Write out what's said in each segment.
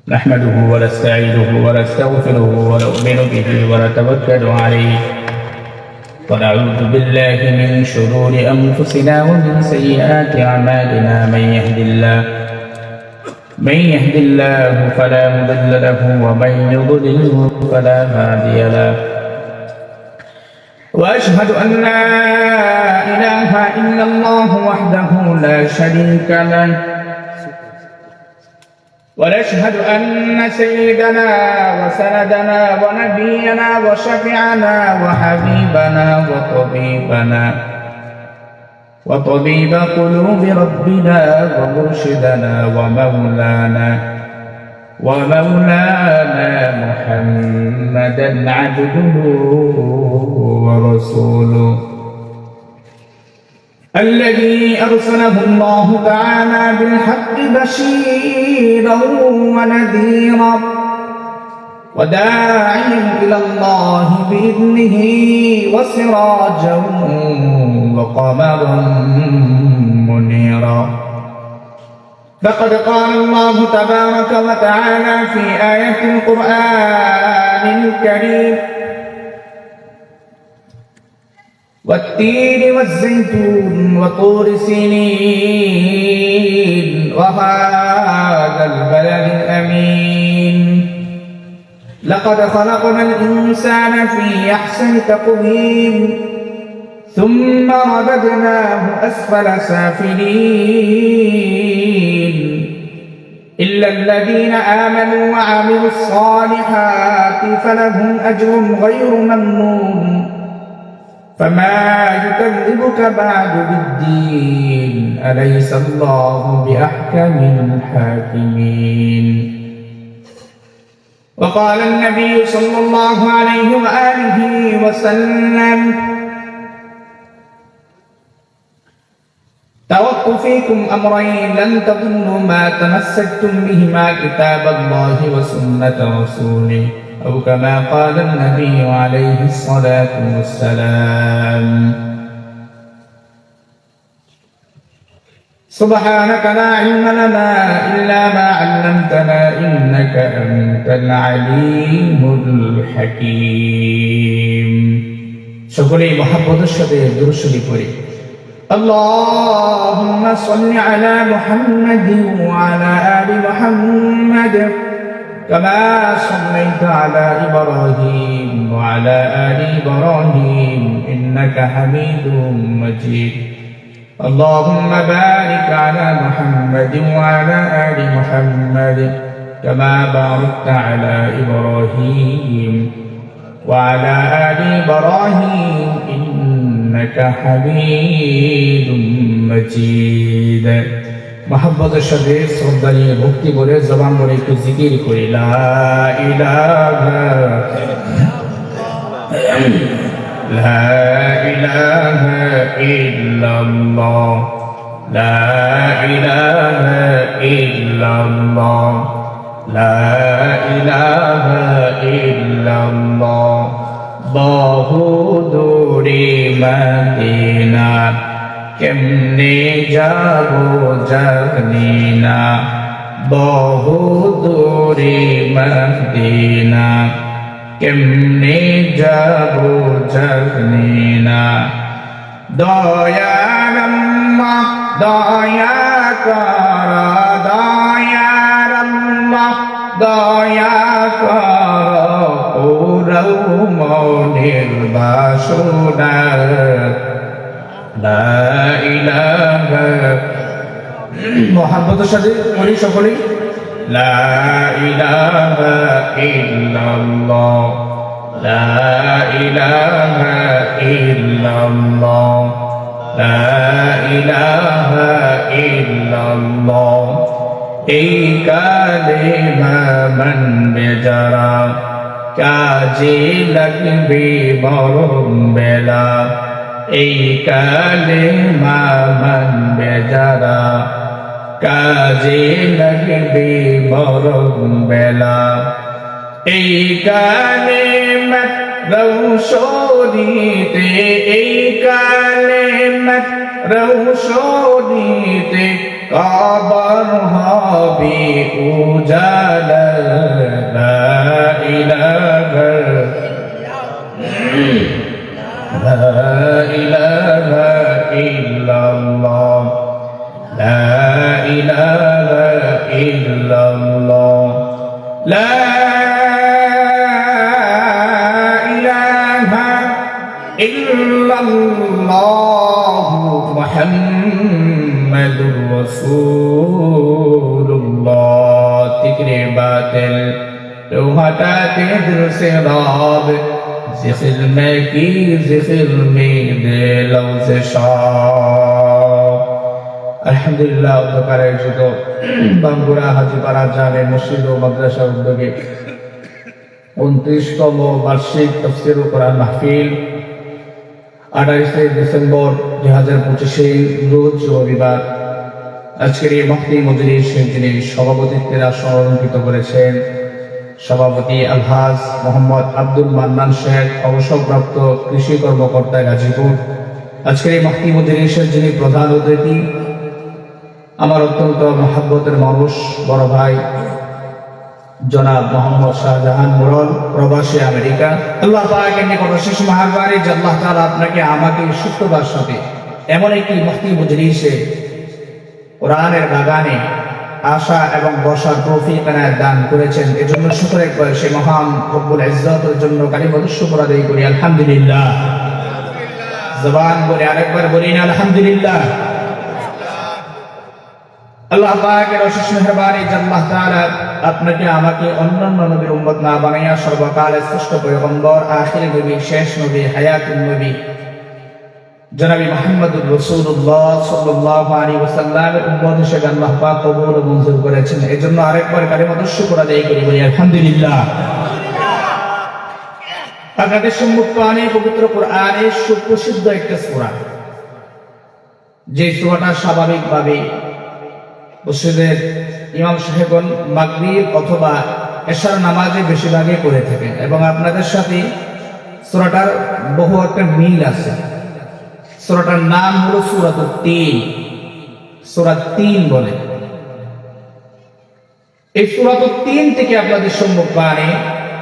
نحمده ونستعينه ونستغفره ونؤمن به ونتوكل عليه ونعوذ بالله من شرور أنفسنا ومن سيئات أعمالنا من يهد الله فلا مضل له ومن يضلله فلا هادي له وأشهد أن لا إله إلا الله وحده لا شريك له ونشهد أن سيدنا وسندنا ونبينا وشفيعنا وحبيبنا وطبيب قلوب ربنا ومرشدنا ومولانا محمدا عبده ورسوله الذي أرسله الله تعالى بالحق بشيرا ونذيرا وداعيا إلى الله بإذنه وسراجا وقمرا منيرا فقد قال الله تبارك وتعالى في آية القرآن الكريم والتين والزيتون وطور سينين وهذا البلد الأمين لقد خلقنا الإنسان في أحسن تقويم ثم رددناه أسفل سافلين إلا الذين آمنوا وعملوا الصالحات فلهم أجر غير ممنون فما يكذبك بعد بالدين أليس الله بأحكم الحاكمين وقال النبي صلى الله عليه وآله وسلم تركت فيكم أمرين لن تضلوا ما تمسكتم بهما كتاب الله وسنة رسوله أو كما قال النبي عليه الصلاة والسلام سبحانك لا علم لنا إلا ما علمتنا إنك أنت العليم الحكيم সকলেই মহব্বতের সাথে দুরূদ শরীফ পড়ি اللهم صل على محمد وعلى آل محمد كما صليت على إبراهيم وعلى آل إبراهيم إنك حميد مجيد اللهم بارك على محمد وعلى آل محمد كما باركت على إبراهيم وعلى آل إبراهيم إنك حميد مجيد মহব্বতের সাথে শ্রদ্ধা নিয়ে ভক্তি বলে জবান বলে একটু জিকির করি লা ইলাহা ইল্লাল্লাহ লা ইলাহা ইল্লাল্লাহ লা ইলাহা ইল্লাল্লাহ বহু দূরে মদিনা কেমনে যাব জানি না বহু দূরে মদিনা কেমনে যাব জানি না দয়ার আম্মা দয়া কর দয়ার আম্মা দয়া কর পুরো মনের বাসনা লা ইলাহা মুহাম্মাদের সাথে পড়ি সকলেই লা ইলাহা ইল্লাল্লাহ লা ইলাহা ইল্লাল্লাহ লা ইলাহা ইল্লাল্লাহ এই কালেমা মানবে যারা কাজে লাগবে মরণ বেলা এই কালেমা মানবে যারা কাজে লাগবে মরণ বেলা এই কালেমা রৌশনীতে এই কালেমা রৌশনীতে কবর হবে উজালা illallah, la ilaha illallah, Muhammadur Rasulullah. Tikre batil to hatate dil se rab, zikr mein ki zikr mein diloं se shab. আলহামদুলিল্লাহ, অন্ধকার আয়োজিত বাঙ্গুরা হাজিপাড়া জামে মসজিদ ও মাদ্রাসা উদ্যোগে 29তম বার্ষিক তাফসীর কোরআন মাহফিল 28 ডিসেম্বর 2025 রোজ রবিবার। আজকের এই মাহফিল মজলিস যিনি সভাপতিত্বের আসন অলঙ্কৃত করেছেন সভাপতি আলহাজ মোহাম্মদ আব্দুল মান্নান শেখ, অবসরপ্রাপ্ত কৃষি কর্মকর্তা গাজীপুর। আজকের এই মাহফিল মজলিসের যিনি প্রধান অতিথি, আমার অত্যন্ত মহাব্বতের মানুষ, বড় ভাই জনাব মোহাম্মদ শাহজাহান মুরল, প্রবাসী আমেরিকা। আল্লাহ পাকের নিকট অশেষ মেহেরবানি যে আল্লাহ তাআলা আপনাকে আমাকে সুস্থতার সাথে এমন একটি মাহফিল মজলিসে কোরআনের বাগানে আসা এবং বসার তৌফিক এনায়েত দান করেছেন। এজন্য শুকর একবার সে মহান রব্বুল ইজ্জতের জন্য কালিমাত শুকর আদায় করি আলহামদুলিল্লাহ। জবান বলে আরেকবার বলি না আলহামদুলিল্লাহ। আল্লাহ পাকের অশেষ মেহেরবানি যে আল্লাহ তাআলা আপনাকে আমাকে অন্যান্য নবীর উম্মত না বানাইয়া সর্বকালের শ্রেষ্ঠ পয়গম্বর, আখির নবী, শেষ নবী, হায়াতুন নবী জনাবি মুহাম্মদুর রাসূলুল্লাহ সাল্লাল্লাহু আলাইহি ওয়াসাল্লামের উম্মত হিসেবে আল্লাহ পাক কবুল ও মঞ্জুর করেছেন। এজন্য আরেকবার কালিমাত শুকর আদায় করি বলি আলহামদুলিল্লাহ। আপনাদের সম্মুখে পবিত্র কোরআনের সুপ্রসিদ্ধ একটা সূরা, যে সূরাটা স্বাভাবিকভাবে মসজিদের ইমাম সাহেবগণ মাগরিব অথবা এশার নামাজে বেশিরভাগই করে থাকেন এবং আপনাদের সাথে সূরাটার বহু একটা মিল আছে। সূরাটার নাম হলো সূরাতুত তিন, সূরা ৩ বলে। এই সূরাতুত ৩ থেকে আপনাদের সম্মুখে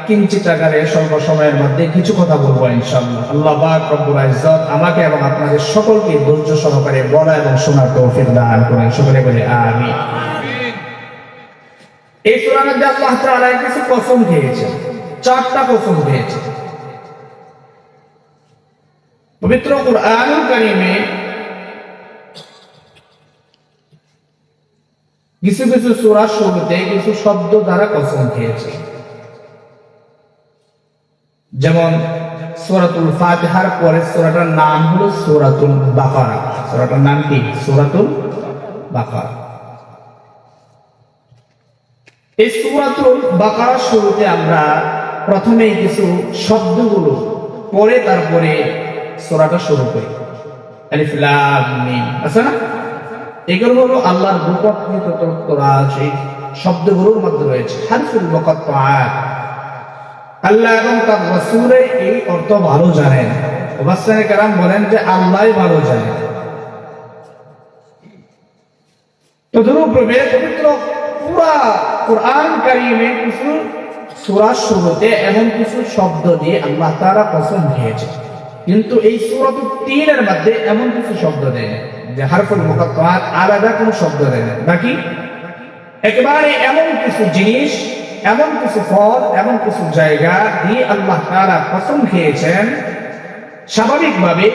কিঞ্চিত আকারে স্বল্প সময়ের মধ্যে কিছু কথা বলবো ইনশাআল্লাহ। আল্লাহ পাক রব্বুল ইজ্জত আমাকে এবং আপনাদের সকলকে ধৈর্য সহকারে বলা এবং শোনার তৌফিক দান করেন, সকলে বলে আমিন। এই সূরার মধ্যে আল্লাহ তাআলা কিছু কসম খেয়েছেন, 4টা কসম খেয়েছেন। পবিত্র কুরআনুল কারীমে কিছু কিছু সূরার শুরুতে কিছু শব্দ দ্বারা কসম খেয়েছে। যেমন সূরাতুল ফাতিহার পরে সূরাটার নাম হলো সূরাতুল বাকারা। সূরাটার নাম কি? সূরাতুল বাকারা। এই সূরাতুল বাকারার শুরুতে আমরা প্রথমেই কিছু শব্দগুলো পরে তারপরে সূরাটা শুরু করি। আলিফ লাম মিম আছে না? এগুলো হলো আল্লাহর গোপনীয় তত্ত্বরাশি শব্দগুলোর মধ্যে রয়েছে হারফুল মুকাত্তাআত। আল্লাহ এবং তার রাসূলের এই অর্থ ভালো জানেন। মুফাসসিরিনে কেরাম বলেন যে আল্লাহই ভালো জানেন। তদুপরি পবিত্র পুরা কুরআন কারীমে কিছু সূরার শুরুতে এমন কিছু শব্দ দিয়ে আল্লাহ তাআলা কসম খেয়েছে, কিন্তু এই সূরাতুত ৩ এর মধ্যে এমন কিছু শব্দ দেয় যে হারফুল মুকাত্তাআত আলাদা কোনো শব্দ দেয় না। বাকি একেবারে এমন কিছু জিনিস, এমন কিছু ফল, এমন কিছু জায়গা দিয়ে আল্লাহ তাআলা কসম খেয়েছেন। স্বাভাবিকভাবে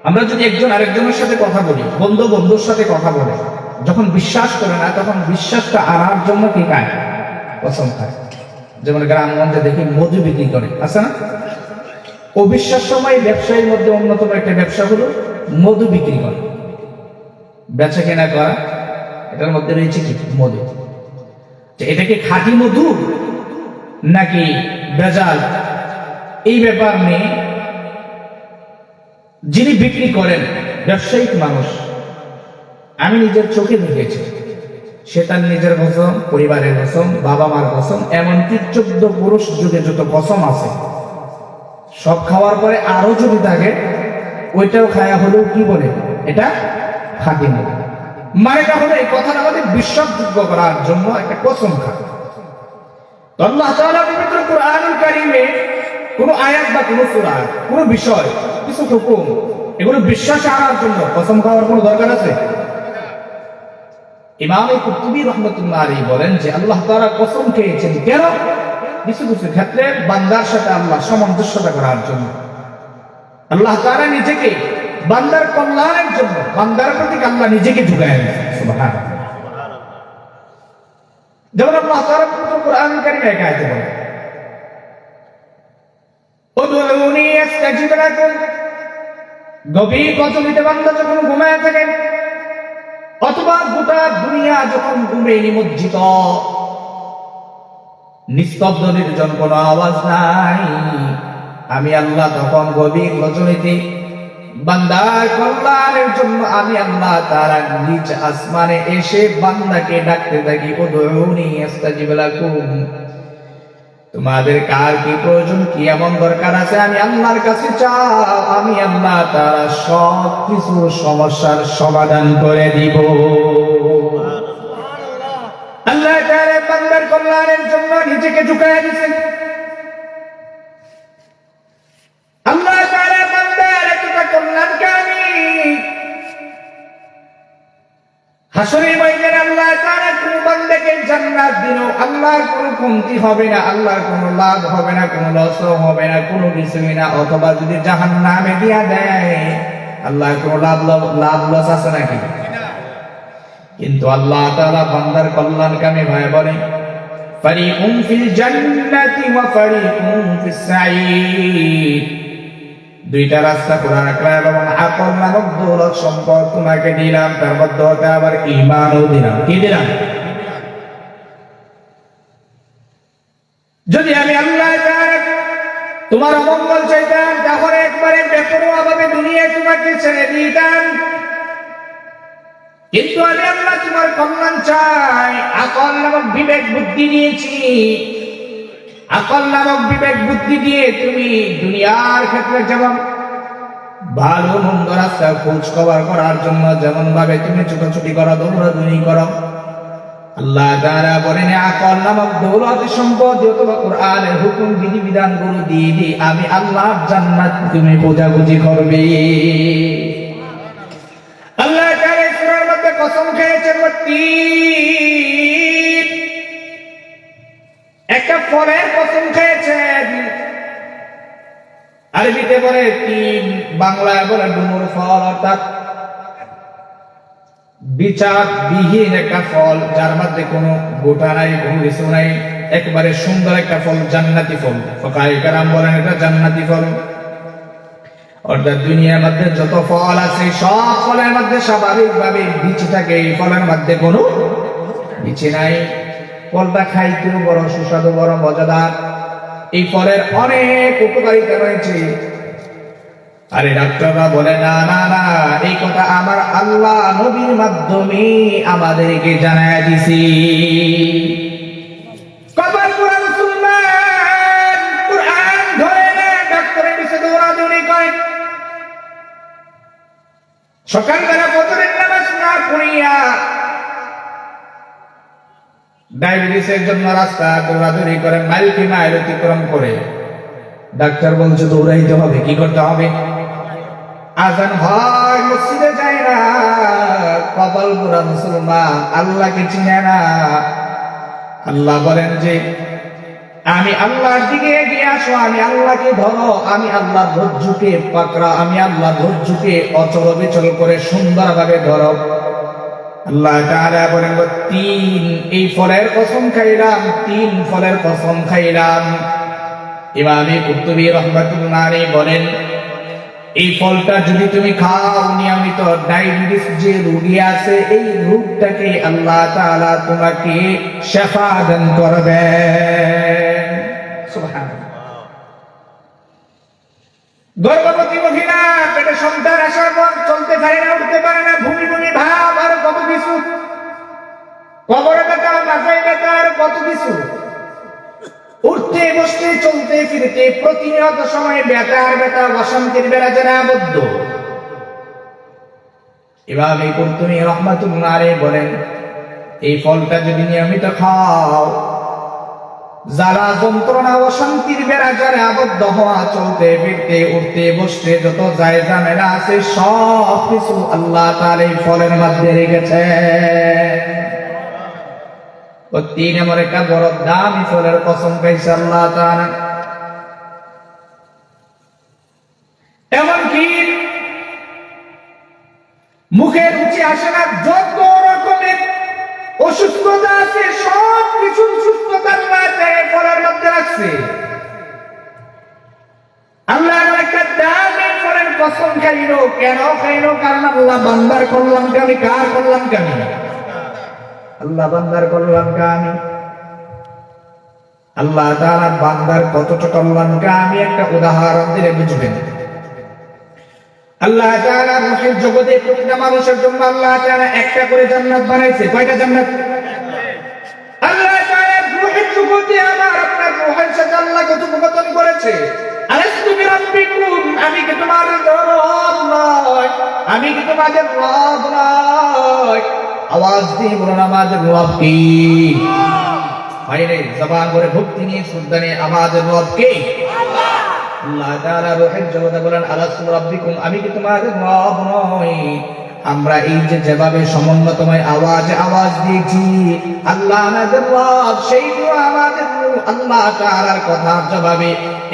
আমরা যদি একজন আরেকজনের সাথে কথা বলি, বন্ধু বন্ধুর সাথে কথা বলে, যখন বিশ্বাস করে না তখন বিশ্বাসটা আনার জন্য কি খায়? কসম খায়। যেমন গ্রামগঞ্জে দেখি মধু বিক্রি করে, আছে না? অবিশ্বাস সময় ব্যবসায়ীর মধ্যে অন্যতম একটা ব্যবসা হলো মধু বিক্রি করে, বেচা কেনা করা। এটার মধ্যে রয়েছে কি? মধু। এটা কি খাঁটি মধু নাকি ভেজাল, এই ব্যাপার নিয়ে যিনি বিক্রি করেন ব্যবসায়িক মানুষ, আমি নিজের চোখে দেখেছি। সে তার নিজের কসম, পরিবারের কসম, বাবা মার কসম, এমনকি 14 পুরুষ যুগে যত কসম আছে সব খাওয়ার পরে আরো যদি থাকে ওইটাও খায়া হলেও কি বলে এটা খাঁটি মধু। মানে হলো এই কথাটা আমাদের বিশ্বাসযোগ্য করার জন্য একটা কসম খায়। তো আল্লাহ তাআলা পবিত্র কুরআনুল কারীমে কোন আয়াত বা কোন সূরা, কোন বিষয়, কিছু হুকুম, এগুলো বিশ্বাস আনার জন্য কসম খাওয়ার কোনো দরকার আছে? ইমাম কুরতুবী রাহমাতুল্লাহ আলাইহি বলেন যে আল্লাহ তাআলা কসম খেয়েছেন কেন? কিছু কিছু ক্ষেত্রে বান্দার সাথে আল্লাহ সামঞ্জস্যতা করার জন্য। আল্লাহ তাআলা নিজেকে বান্দার কল্যাণের জন্য বান্দার প্রতি আল্লাহ নিজেকে ঝুঁকায় দিয়েছেন। সুবহানাল্লাহ। যেমন আল্লাহ তাআলা পবিত্র কোরআন কারীমে এক আয়াতে বলেন, উদউনি আস্তাজিব লাকুম। গভীর রজনীতে বান্দা যখন ঘুমায় থাকে অথবা গোটা দুনিয়া যখন ঘুমে নিমজ্জিত, নিস্তব্ধ নির্জন কোনো আওয়াজ নাই, আমি আল্লাহ তখন গভীর রজনীতে বান্দার কল্যাণের জন্য আমি আল্লাহ তাআলা নিজ আসমানে এসে বান্দাকে ডাকতে থাকি, উদউনি আস্তাজিব লাকুম। তোমাদের কার কি প্রয়োজন, কি এমন দরকার আছে আমি আল্লাহর কাছে চাও, আমি আল্লাহ তাআলা সব কিছু সমস্যার সমাধান করে দিব। আল্লাহ তাআলা বান্দার কল্যাণের জন্য নিজেকে ঝুঁকায় দিয়েছেন। আল্লাহ তাআলা বান্দার এতটা কল্যাণকারী, হাসরের ময়দানে আল্লাহ তাআলা কোন বান্দাকে জান্নাত দিল, আল্লাহর কোনো কমতি হবে না, আল্লাহর কোনো লাভ হবে না, কোনো লস হবে না, কোনো কিছুই না। অথবা যদি জাহান্নামে দিয়া দেয়, আল্লাহর কোনো লাভ লস আছে নাকি? কিন্তু আল্লাহ তাআলা বান্দার কল্যাণকামী ভাই বলেন, ফারিকুম ফিল জান্নাতি ওয়া ফারিকুম ফিস সাঈদ। দুইটা রাস্তা খোলা রাখলাম এবং আকল নামক দৌলত সম্পদ তোমাকে দিলাম, তার মধ্যে হতে আবার ঈমানও দিলাম। কি দিলাম? যদি আমি আল্লাহ তাআলা তোমার অমঙ্গল চাইতাম তাহলে একবারে বেপরোয়া ভাবে দুনিয়ায় তোমাকে ছেড়ে দিতাম, কিন্তু আমি আল্লাহ তোমার কল্যাণ চাই। আকল নামক বিবেক বুদ্ধি দিয়েছি, আকল নামক বিবেক বুদ্ধি দিয়ে তুমি দুনিয়ার ক্ষেত্রে যেমন ভালো মন্দ রাস্তা খোঁজ খবর করার জন্য যেমন ভাবে তুমি ছুটোছুটি করো, দৌড়াদৌড়ি করো, আল্লাহ তাআলা বলেন আকল নামক দৌলত সম্পদ অথবা কোরআনের হুকুম বিধি বিধানগুলো দিয়ে দি আমি আল্লাহর জান্নাত তুমি খোঁজাখুঁজি করবে। আল্লাহ তাআলা সূরার মধ্যে কসম খেয়েছেন, তিন একটা ফলের কসম খেয়েছেন। আরবিতে বলে তিন, বাংলায় বলে ডুমুর ফল, অর্থাৎ বিচার বিহীন একটা ফল, যার মধ্যে কোনো গোটা নাই, কোনো কিছু নাই, একবারে সুন্দর একটা ফল, জান্নাতি ফল। ফুকাহায়ে কেরাম বলেন এটা জান্নাতি ফল। অর্থাৎ দুনিয়ার মধ্যে যত ফল আছে সব ফলের মধ্যে স্বাভাবিকভাবে বিচি থাকে, এই ফলের মধ্যে কোনো বিচি নাই। ফলটা খাইতেও বড় সুস্বাদু, বড় মজাদার, এই ফলের অনেক উপকারিতা রয়েছে। আরে ডাক্তাররা বলে না না না, এই কথা আমার আল্লাহ নবীর মাধ্যমে আমাদেরকে জানায় দিছি। কবার কোরআন মুসলমান কোরআন ধরে না, ডাক্তারের পিছে দৌড়াদৌড়ি করে, সকালবেলা ফজরের নামাজ না পড়িয়া ডায়াবেটিসের জন্য রাস্তা দৌড়াদৌড়ি করে, মাইল কি মাইল অতিক্রম করে। ডাক্তার বলছে দৌড়াইতে হবে, কি করতে হবে? আজান হয় মসজিদে যায় না, কপাল পুরা মুসলমান, আল্লাহকে চিনে না। আল্লাহ বলেন যে আমি আল্লাহর দিকে এগিয়ে আসো, আমি আল্লাহকে ধরো, আমি আল্লাহ ধৈর্যকে পাকড়া, আমি আল্লাহ ধৈর্যকে অচল বিচল করে সুন্দরভাবে ধরো। আল্লাহ তাআলা বলেন তিন, এই ফলের কসম খাইলাম, তিন ফলের কসম খাইলাম। ইমাম কুরতুবী রাহমাতুল্লাহ আলাইহি বলেন এই ফলটা যদি তুমি খাও, নিয়মিত ডায়াবেটিস যে রোগী আছে এই রোগটাকে আল্লাহ তাআলা তোমাকে শিফা দান করবেন। সুবহানাল্লাহ। গর্ভবতী মহিলা পেটে সন্তান আসার পর চলতে পারে না, উঠতে পারে না, ভূমি ভূমি ভাব, আর কত কিছু, কবরে ব্যথা, মাথায় ব্যথা, আর কত কিছু, উঠতে বসতে চলতে ফিরতে প্রতিনিয়ত সময়ে ব্যথা আর ব্যথা, অশান্তির বেড়াজালে আবদ্ধ। ইমাম কুরতুবী রাহমাতুল্লাহ আলাইহি বলেন এই ফলটা যদি নিয়মিত খাও, জ্বালা যন্ত্রণা অশান্তির বেড়াজালে আবদ্ধ হওয়া, চলতে ফিরতে উঠতে বসতে যত যায় ঝামেলা আছে সব কিছু আল্লাহ তাআলা এই ফলের মধ্যে রেখেছেন। ও 3 নম্বর একটা বড় দামি ফলের কসম খাইছে আল্লাহ তাআলা। এমনকি মুখের রুচি আসে না, যত রকমের অসুস্থতা আছে সব কিছু সুস্থতা আল্লাহ ফলের মধ্যে রাখছে। আল্লাহ একটা দামি ফলের কসম খাইলো, কেন খাইলো? কারণ আল্লাহ বান্দার কল্যাণকামী। কার কল্যাণকামী? আল্লাহ বান্দার কল্যাণকামী। আল্লাহ তাআলা বান্দার কতটা কল্যাণকামী একটা উদাহরণ দিলে বুঝবেন। আল্লাহ তাআলা রূহের জগতে প্রতিটা মানুষের জন্য আল্লাহ তাআলা একটা করে জান্নাত বানাইছে। কয়টা জান্নাত? আল্লাহ তাআলা রূহের জগতে আমার আপনার রূহের সাথে আল্লাহ কথোপকথন করেছে। আলাস্তু বিরাব্বিকুম, আমি কি তোমাদের রব নয়? আমি কি তোমাদের রব নয়? আওয়াজ দিয়ে বলুন আমাদের রব কি? বাইরে জবান করে ভক্তি নিয়ে শ্রদ্ধা নিয়ে আমাদের রব কে? আল্লাহ তাআলা রূহের জগতে বলেন আলাস্তু বিরাব্বিকুম, আমি কি তোমাদের রব নয়? আমরা এই যে যেভাবে সমন্বতময় আওয়াজ দিয়েছি আল্লাহ আমাদের রব, সেইগুলো আমাদের আল্লাহ তাআলার কথার জবাবে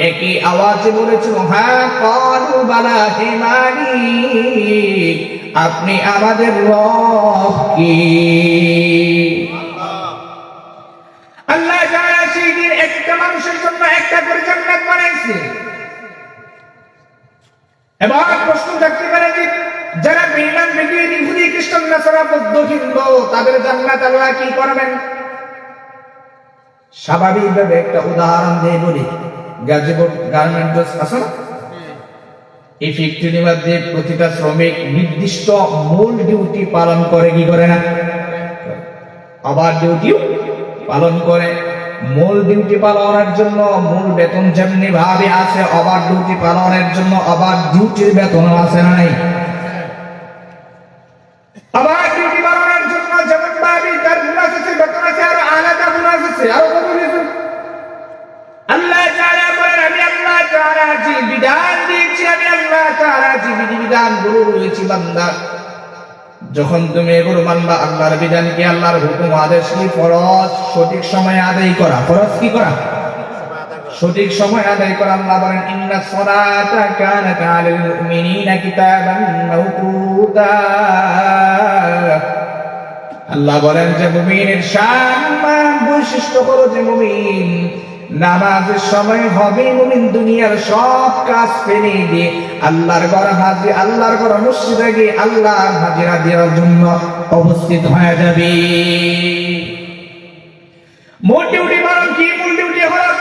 একই আওয়াজে বলেছিল হ্যাঁ ক্বালু বালা হে মালিক, আপনি আমাদের রব কি? আল্লাহ তাআলা সেই দিন একটা মানুষের জন্য একটা করে জান্নাত বানাইছে। এবার প্রশ্ন থাকতে পারে যে যারা বেঈমান বেঈমান ইহুদি খ্রিস্টান নাসারা বৌদ্ধ হিন্দু তাদের জান্নাত আল্লাহ কি করবেন? স্বাভাবিকভাবে একটা উদাহরণ দিয়ে বলি, গাজীপুর গার্মেন্টস আছে না, এই ফ্যাক্টরির মধ্যে প্রতিটা শ্রমিক নির্দিষ্ট মূল ডিউটি পালন করে কি করে না? আবার ডিউটিও পালন করে। মূল ডিউটি পালনের জন্য মূল বেতন যেমনি ভাবে আছে, আবার ডিউটি পালনের জন্য আবার ডিউটির বেতন আছে না নাই? আবার ডিউটি পালনের জন্য যেমন ভাবে তার বোনাস আছে, বেতন আছে, আর আলাদা বোনাস আছে, আরো কত কিছু। আল্লাহ তাআলা বলেন আমি আল্লাহ তাআলা যে বিধান দিয়েছি, আমি আল্লাহ তাআলা যে বিধান গুলো রয়েছে বান্দা, যখন তুমি এগুলো মানবা আল্লাহর বিধান কি, আল্লাহর হুকুম আদেশ কি, ফরজ সঠিক সময়ে আদায় করা। ফরজ কি করা? সঠিক সময় আদায় করা। আল্লাহ বলেন ইন্নাস সালাতা কানাত আলাল মুমিনিনা কিতাবান মাওকুতা। আল্লাহ বলেন যে মুমিনের শান বৈশিষ্ট্য হলো যে মুমিন নামাজের সময় হবে, মুমিন দুনিয়ার সব কাজ ফেলে দিয়ে আল্লাহর ঘর হাজির, আল্লাহর ঘর মসজিদে গিয়ে আল্লাহর হাজিরা দেওয়ার জন্য উপস্থিত হয়ে যাবে। মূল ডিউটি পালন কি? মূল ডিউটি হলো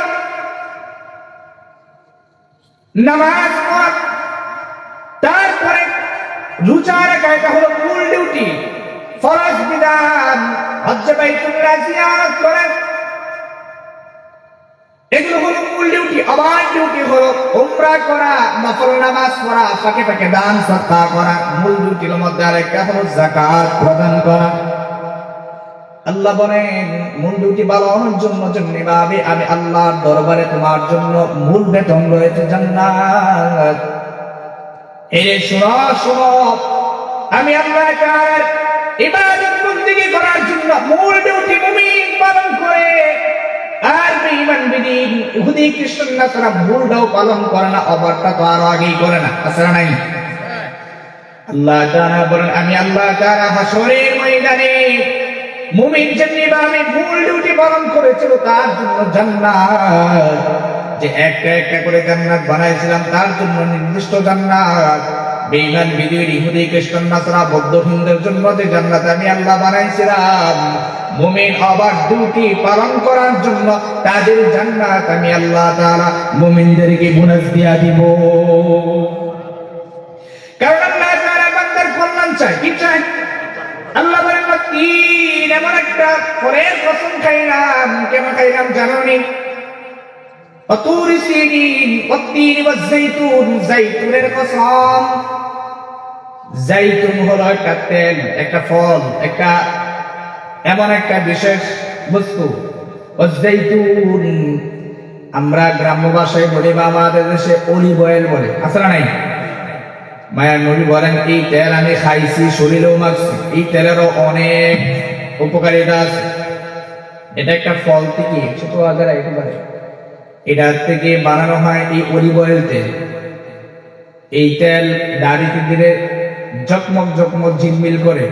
নামাজ পড়া, তারপরে রোজা রাখা, এটা হলো মূল ডিউটি। ফরজ বিধান হজ্জ বাইতুল্লাহ জিয়ারত করা, এগুলো হলো মূল ডিউটি। আবার ডিউটি হলো উমরা করা, নফল নামাজ পড়া, ফাঁকে ফাঁকে দান সদকা করা। মূল ডিউটির মধ্যে আরেকটা হলো যাকাত প্রদান করা। আল্লাহ বলেন মূল ডিউটি পালনের জন্য যেভাবে আমি আল্লাহর দরবারে তোমার জন্য মূল বেতন রয়েছে জান্নাত। এই শুনো শুনো, আমি আল্লাহ তাআলার ইবাদত বন্দেগী করার জন্য মূল ডিউটি মুমিন পালন করে, আর বেঈমান বেদিন ইহুদি খ্রিস্টান নাসারা মূলটাও পালন করে না, অবারটা তো আরো আগেই করে না, আছে না নাই? আল্লাহ তাআলা বলেন আমি আল্লাহ তাআলা হাসরের ময়দানে মুমিন যেভাবে মূল ডিউটি পালন করেছিল তার জন্য জান্নাত, যে একটা একটা করে জান্নাত বানাইছিলাম তার জন্য নির্দিষ্ট জান্নাত, বেঈমান বেদিন ইহুদি খ্রিস্টান নাসারা বৌদ্ধ হিন্দুদের জন্য যে জান্নাত আমি আল্লাহ বানাইছিলাম, মুমিন আবার ডিউটি পালন করার জন্য তাদের জান্নাত আমি আল্লাহ তাআলা মুমিনদেরকে বোনাস দিয়া দিব। কারণ আল্লাহ তাআলা বান্দার কল্যাণ চায়। কি চায়? আল্লাহ বলেন তিন এমন একটা ফলের কসম খাইলাম। কেন খাইলাম জানো নি? তুরি সিনিন ওয়াত্তিন ওয়াজ-যাইতুন, যাইতুনের কসম। যাইতুন হলো একটা তেল, একটা ফল, একটা এমন একটা বিশেষ বস্তু। ওয়াজ-যাইতুন আমরা গ্রাম্য ভাষায় বলি বা আমাদের দেশে অলিভ অয়েল বলে, আছে না নাই? মায়ার নবী বলেন এই তেল আমি খাইছি, শরীরেও মাখছি, এই তেলেরও অনেক উপকারিতা আছে। এটা একটা ফল থেকে ছোট আকার একেবারে, এটা থেকে বানানো হয় এই অলিভ অয়েল তেল। এই তেল দাড়িতে দিলে ঝকমক ঝকমক ঝিলমিল করে,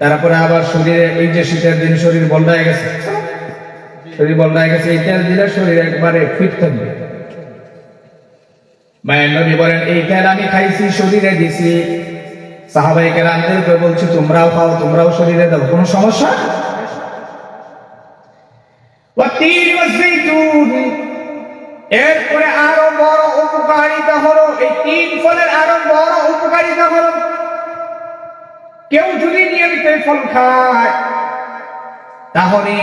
তারপরে আবার শরীরে, এই যে শীতের দিন শরীর বলদা হয়ে গেছে, শরীর বলদা হয়ে গেছে, এই তেল দিলে শরীর একবারে ফিট থাকবে। মায়ের নবী বলেন এই তেল আমি খাইছি, শরীরে দিছি, সাহাবায়ে কেরামদেরকে বলছি তোমরাও খাও, তোমরাও শরীরে দাও, কোনো সমস্যা। এরপরে আরো বড় উপকারিতা হলো, এই 3 ফলের আরো বড় উপকারিতা হলো, কেউ যদি নিয়মিত ফল খায় তাহলে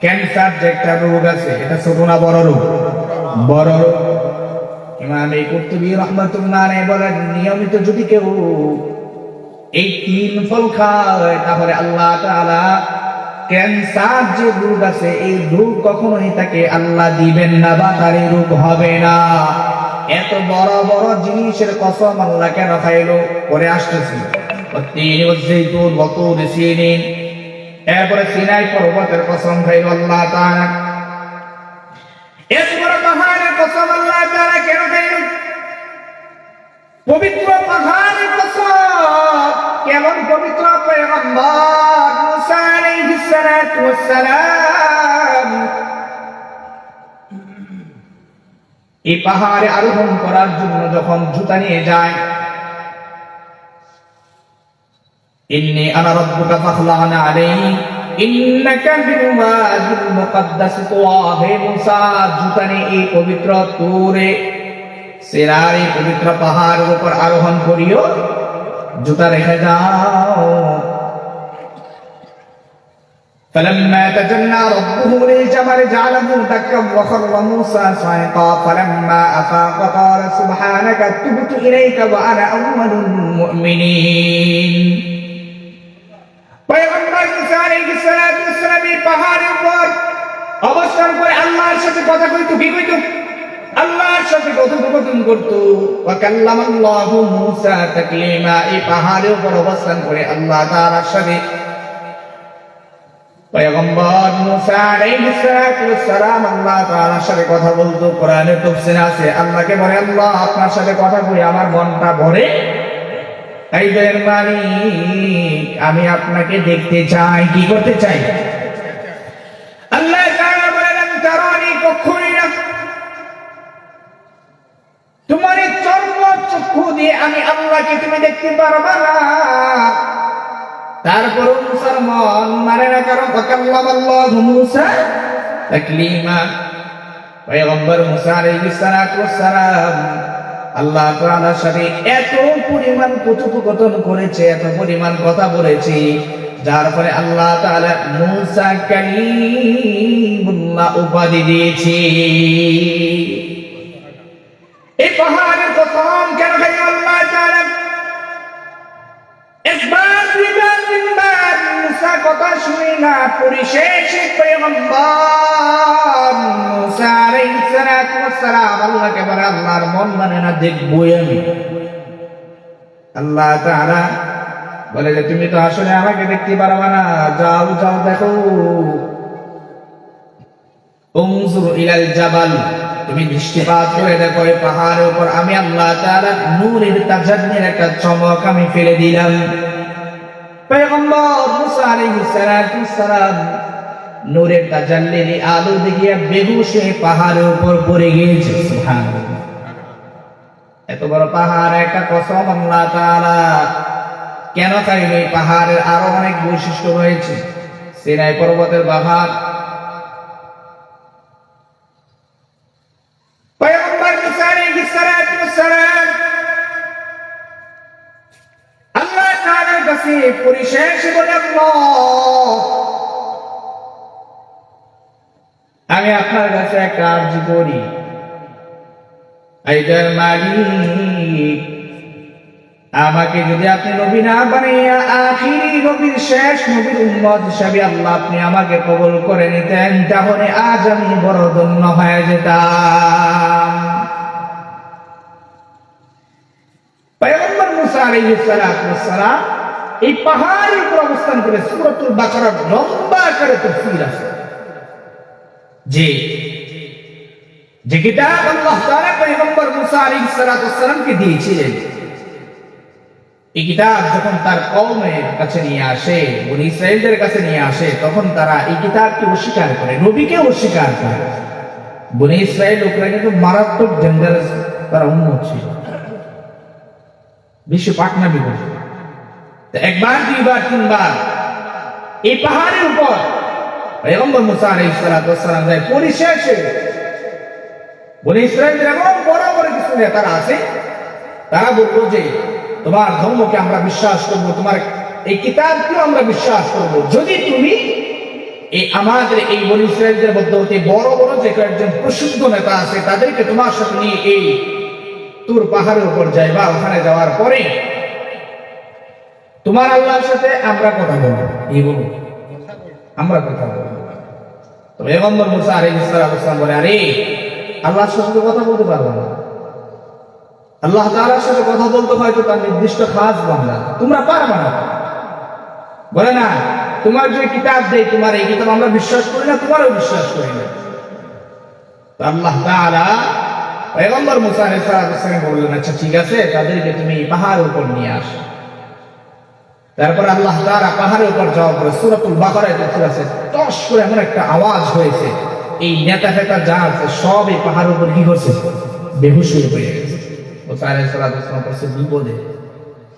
ক্যান্সার যে একটা রোগ আছে, এটা ছোট না বড় রোগ? বড় রোগ। ইমাম কুরতুবী রাহমাতুল্লাহ আলাইহি বলেন নিয়মিত যদি কেউ এই 3 ফল খায় তাহলে আল্লাহ তাআলা ক্যান্সার যে রোগ আছে এই রোগ কখনোই তাকে আল্লাহ দিবেন না, বা তার এই রোগ হবে না। এত বড় বড় জিনিসের কসম আল্লাহ কেন খাইলো? পরে আসতেছি। এরপরে সিনাই পর্বতের কসম খাইল আল্লাহ তাআলা। এত বড় পাহাড়ের কসম আল্লাহ তাআলা কেন খাইল? পবিত্র পাহাড়ের কসম। কেমন পবিত্র? পয়গম্বর মুসা আলাইহিস সালাতু ওয়াস সালাম এই পাহাড়ে আরোহণ করার জন্য যখন জুতা নিয়ে যায়, ইন্নী আনা রাব্বুকা ফাখলা'না আলাইক ইন্নাকা বিল ওয়াদিল মুকাদ্দাস তুওয়া। হে মুসা, জুতা নিয়ে এই পবিত্র তুরে সিনার এই পবিত্র পাহাড়ের উপর আরোহণ করিও, জুতা রেখে যাও। فلما تجلى ربه للجبل جعله دكا وخر موسى صعقا فلما أفاق قال سبحانك تبت إليك وأنا أول المؤمنين। পয়গম্বর মুসা আলাইহিস সালাতু ওয়াস সালাম এই পাহাড়ের উপর অবস্থান করে আল্লাহর সাথে কথা কইতো। কি কইতো? আল্লাহর সাথে কথোপকথন করতো। ওয়া কাল্লামাল্লাহু মুসা তাকলিমা। এই পাহাড়ের উপর অবস্থান করে আল্লাহ তাআলার সাথে পয়গম্বর মুসা আলাইহিস সালাতু ওয়াস সালাম আল্লাহ তাআলার সাথে কথা বলতো। কোরআনের তাফসীরে আছে আল্লাহকে বলে আল্লাহ আপনার সাথে কথা কই আমার মনটা ভরে, এই এর মালিক আমি আপনাকে দেখতে চাই। কি করতে চাই? আল্লাহ তাআলা বলেন তারানি, কখনোই না, তোমার এই চর্ম চক্ষু দিয়ে আমি আল্লাহকে তুমি দেখতে পারবা না। তারপরও মুসার মন মানে না, কারণ কাল্লামাল্লাহু মুসা তাকলিমা। পয়গম্বর মুসা আলাইহিস সালাতু ওয়াস সালাম আল্লাহ তাআলার সাথে এত পরিমাণ কথোপকথন করেছে, এত পরিমাণ কথা বলেছে, যার ফলে আল্লাহ তাআলা মুসা কালিমুল্লাহ উপাধি দিয়েছে। এই পাহাড়ের কসম কেন খাই আল্লাহ তাআলা? একবার দুইবার তিনবার মুসা কথা শুনে না, পরিশেষে পয়গম্বর মুসা আলাইহিস সালাতু ওয়াস সালাম আল্লাহকে বলে আল্লাহর মন মানে না, দেখবই আমি। আল্লাহ তাআলা বলে যে তুমি তো আসলে আমাকে দেখতে পারবা না, যাও যাও দেখো। উনজুর ইলাল জাবাল, তুমি দৃষ্টিপাত করে দেখো এই পাহাড়ের উপর আমি আল্লাহ তাআলা নূরের তাজাল্লির একটা চমক আমি ফেলে দিলাম। পয়গম্বর মুসা আলাইহিস সালাতু ওয়াস সালাম নূরের তাজাল্লির আলো দেখিয়া বেহুশ হয়ে পাহাড়ের উপর পড়ে গিয়েছে। সুবহানাল্লাহ। এত বড় পাহাড়, একটা কসম আল্লাহ তাআলা কেন চাইল? এই পাহাড়ের আরো অনেক বৈশিষ্ট্য রয়েছে। সিনাই পর্বতের পাহাড়, পয়গম্বর মুসা আলাইহিস সালাতু ওয়াস সালাম আল্লাহ তাআলার কাছে পরিশেষে বলে আল্লাহ আমি আপনার কাছে একটা আরজি করি, আইদার মালিক আমাকে যদি আপনি নবী না বানাইয়া আখিরি নবীর শেষ নবীর উম্মত হিসাবে আল্লাহ আপনি আমাকে কবুল করে নিতেন, তাহলে আজ আমি বড় ধন্য হয়ে যেতাম। পয়গম্বর মুসা আলাইহিস সালাতু ওয়াস সালাম এই পাহাড়ের উপর অবস্থান করে সূরাতুল বাকারার লম্বা আকারে তাফসীর আছে যে যে কিতাব আল্লাহ তাআলা পয়গম্বর মুসা আলাইহিস সালাতু ওয়াস সালামকে দিয়েছিলেন, এই কিতাব যখন তার কওমের কাছে নিয়ে আসে, বনি ইসরাইলদের কাছে নিয়ে আসে, তখন তারা এই কিতাবকে অস্বীকার করে, নবীকে অস্বীকার করে। বনি ইসরাইল লোকরা কিন্তু মারাত্মক ডেঞ্জারাস, তারা উম্মত ছিল, বিশ্ব পাকনামি করত। একবার, দুইবার, তিনবার এই পাহাড়ের উপর পয়গম্বর মুসা আলাইহিস সালাতু ওয়াস সালাম যায়। পরিশেষে বনি ইসরাইলদের এমন বড় বড় কিছু নেতারা আছে, তারা বলল যে তোমার ধর্মকে আমরা বিশ্বাস করব, তোমার এই কিতাবকেও আমরা বিশ্বাস করব, যদি তুমি এই আমাদের এই বনি ইসরাইলদের মধ্যে হতে বড় বড় যে কয়েকজন প্রসিদ্ধ নেতা আছে তাদেরকে তোমার সাথে নিয়ে এই তুর পাহাড়ের উপর যাইবা। ওখানে যাওয়ার পরে তোমার আল্লাহর সাথে আমরা কথা বলবো। এই বলবো, আমরা কথা বলবো। তো পয়গম্বর মুসা আলাইহিস সালাম বলে, আরে আল্লাহর সাথে কথা বলতে পারবো না, আল্লাহ তাআলার সাথে কথা বলতে হয় তো তার নির্দিষ্ট খাস বান্দা, তোমরা পারবে না। বলে না, তোমার যে কিতাব দেয়, তোমার এই কিতাব আমরা বিশ্বাস করি না, তোমারও বিশ্বাস করি না। আল্লাহ তাআলা পয়গম্বর মুসা আলাইহিস সালাম বললেন, আচ্ছা ঠিক আছে, তাদেরকে তুমি পাহাড়ের উপর নিয়ে আসো। তারপর আল্লাহ তাআলা পাহাড়ের উপর যাওয়ার পরে সূরাতুল বাকারায় তাফসীর আছে, টস করে এমন একটা আওয়াজ হয়েছে, এই নেতা ফেতা যা আছে সব এই পাহাড়ের উপর কি করছে, বেহুশ হয়ে গেছে। মুসা আলাইহিস সালাম বলছে, বিপদে,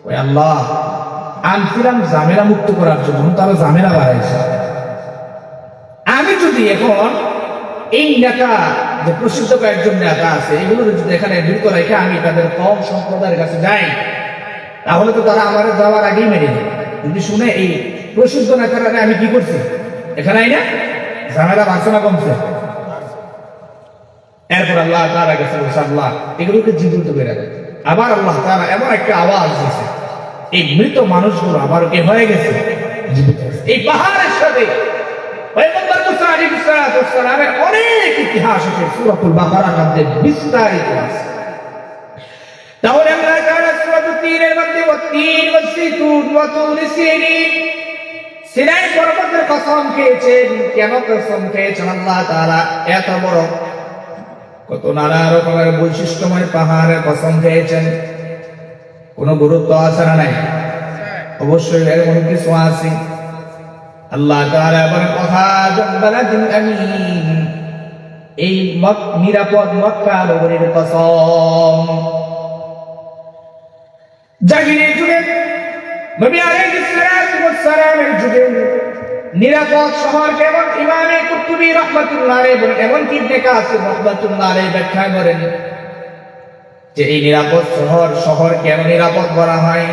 ওই আল্লাহ আনছিলাম ঝামেলা মুক্ত করার জন্য, তারা ঝামেলা বাড়াইছে। আমি যদি এখন এই নেতা, যে প্রসিদ্ধ কয়েকজন নেতা আছে, এগুলো যদি এখানে দ্রুত রেখে আমি তাদের কম সম্প্রদায়ের কাছে যাই, তাহলে তো তারা আমার যাওয়ার আগেই মেরে দেবে। যদি শুনে এই প্রসিদ্ধ নেতারা আমি কি করছি এখানে, না ঝামেলা বাড়ছে না কমছে? এরপর আল্লাহ তাআলা কাছে বলছে, আল্লাহ এগুলোকে জীবিত করে দেয়। আবার আল্লাহ তাআলা এমন একটা আওয়াজ দিয়েছে, এই মৃত মানুষগুলো আবার কি হয়ে গেছে, জীবিত। এই পাহাড়ের সাথে পয়গম্বর মুসা আলাইহিস সালামের অনেক ইতিহাস আছে, সূরাতুল বাকারার মধ্যে বিস্তারিত আছে। তাহলে আমরা যারা সূরাতুল তিনের মধ্যে ওয়াত-তিন ওয়াস-সাইতুন ওয়া তুরি সিনিন, সিনাই পর্বতের কসম খেয়েছেন। কেন কসম খেয়েছেন আল্লাহ তাআলা? এত বড়, কত নানা রকমের বৈশিষ্ট্যময় পাহাড়ের কসম খেয়েছেন। কোন গুরুত্ব আছে না নাই? অবশ্যই এর মধ্যে কিছু আছে। আল্লাহ তাআলা বলেন, কথা জাবালাদিন আমিন, এই নিরাপদ মক্কা নগরীর কসম। জাহিরের যুগে, নবী আলাইহিস সালামের যুগে নিরাপদ শহর কেমন? ইমামে কুরতুবী রাহমাতুল্লাহ আলাইহি বলেন, এমন কি ইবনে কাসির রাহমাতুল্লাহ আলাইহি ব্যাখ্যা করেন যে এই নিরাপদ শহর কেন নিরাপদ করা হয়?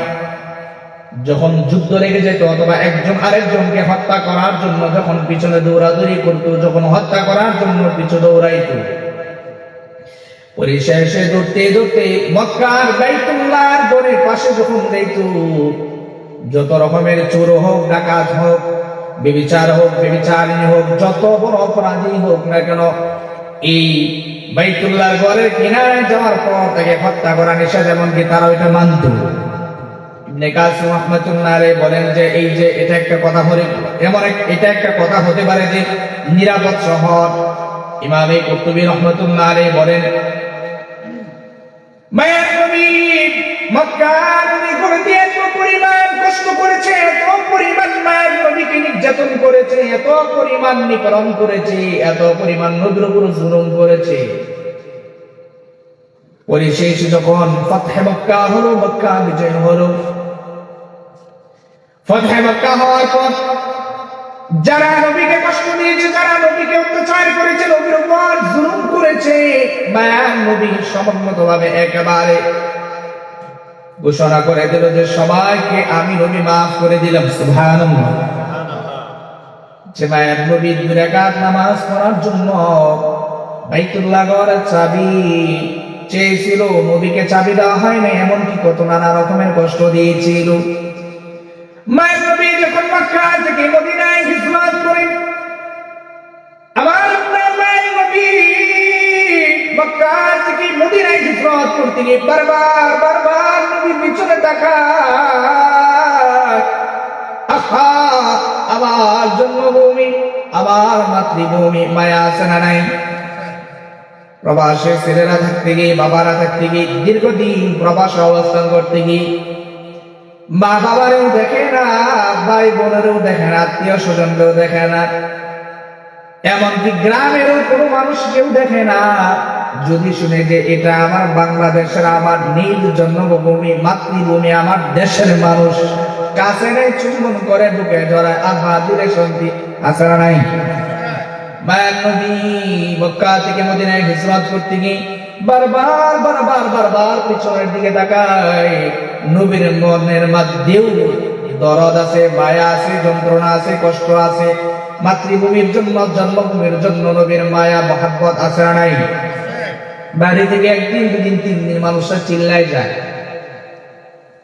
যখন যুদ্ধ লেগে যেত অথবা একজন আরেকজনকে হত্যা করার জন্য যখন পিছনে দৌড়াদৌড়ি করত, যখন হত্যা করার জন্য পিছু দৌড়াইত, পরিশেষে দৌড়তে দৌড়তে মক্কার বাইতুল্লাহর গড়ের পাশে যখন যাইত, যত রকমের চোর হোক, ডাকাত হোক, ব্যভিচার হোক, ব্যভিচারিণী হোক, যত বড় অপরাধী হোক না কেন, এই বাইতুল্লাহর গড়ের কিনারে যাওয়ার পর তাকে হত্যা করা নিষেধ, এমনকি তারা ওইটা মানত। ইবনে কাসির রাহমাতুল্লাহ আলাইহি বলেন যে এই যে এটা একটা কথা হলে এটা একটা কথা হতে পারে যে নিরাপদ শহর। ইমামে কুরতুবী রাহমাতুল্লাহ আলাইহি বলেন, মায়ার নবী মক্কার নগরীতে এত পরিমাণ কষ্ট করেছে, এত পরিমাণ মায়ের নবীকে নির্যাতন করেছে, এত পরিমাণ নিপীড়ন করেছে, এত পরিমাণ নবীর উপর জুলুম করেছে। পরিশেষে যখন ফাতহে মক্কা হলো, মক্কা বিজয় হলো, ফাতহে মক্কা হওয়ার পর যারা নবীকে কষ্ট দিয়েছে, যারা নবীকে অত্যাচার করেছে, নবীর উপর জুলুম করেছে, মায়ার নবী সমন্বিতভাবে একেবারে ঘোষণা করে দিল যে সবাইকে আমি নবী মাফ করে দিলাম। সুবহানাল্লাহ। যে মায়ার নবী 2 রাকাত নামাজ পড়ার জন্য বাইতুল্লাহ ঘরের চাবি চেয়েছিল, নবীকে চাবি দেওয়া হয় না, এমনকি কত নানা রকমের কষ্ট দিয়েছিল। মায়ের নবী যখন মক্কা থেকে মদিনায় হিজরত করেন, আমার মায়ের নবী মক্কা থেকে মদিনায় হিজরত করতে গিয়ে বারবার নবীর পিছনে তাকায়, আহা, আমার জন্মভূমি, আমার মাতৃভূমি, মায়া আছে না নাই? প্রবাসে ছেলেরা থাকতে গিয়ে, বাবারা থাকতে গিয়ে, দীর্ঘদিন প্রবাসে অবস্থান করতে গিয়ে মা বাবারেও দেখে না, ভাই বোনেরও দেখে না, আত্মীয় স্বজনকেও দেখে না, এমনকি গ্রামেরও কোনো মানুষ কেউ দেখে না। যদি শুনে যে এটা আমার বাংলাদেশের, আমার নিজ জন্মভূমি, মাতৃভূমি, আমার দেশের মানুষ, কাছে নেই, চুম্বন করে বুকে জড়ায়, আহা দূরে শান্তি আছে না নাই? মায়ার নবী মক্কা থেকে মদিনায় হিজরত করতে গিয়ে বারবার বারবার বারবার পিছনের দিকে তাকায়। নবীর মনের মধ্যেও দরদ আছে, মায়া আছে, যন্ত্রণা আছে, কষ্ট আছে। মাতৃভূমির জন্য, জন্মভূমির জন্য নবীর মায়া মহাব্বত আছে না নাই? বাড়ি থেকে একদিন, দুদিন, 3 দিন মানুষরা চিল্লাই যায়,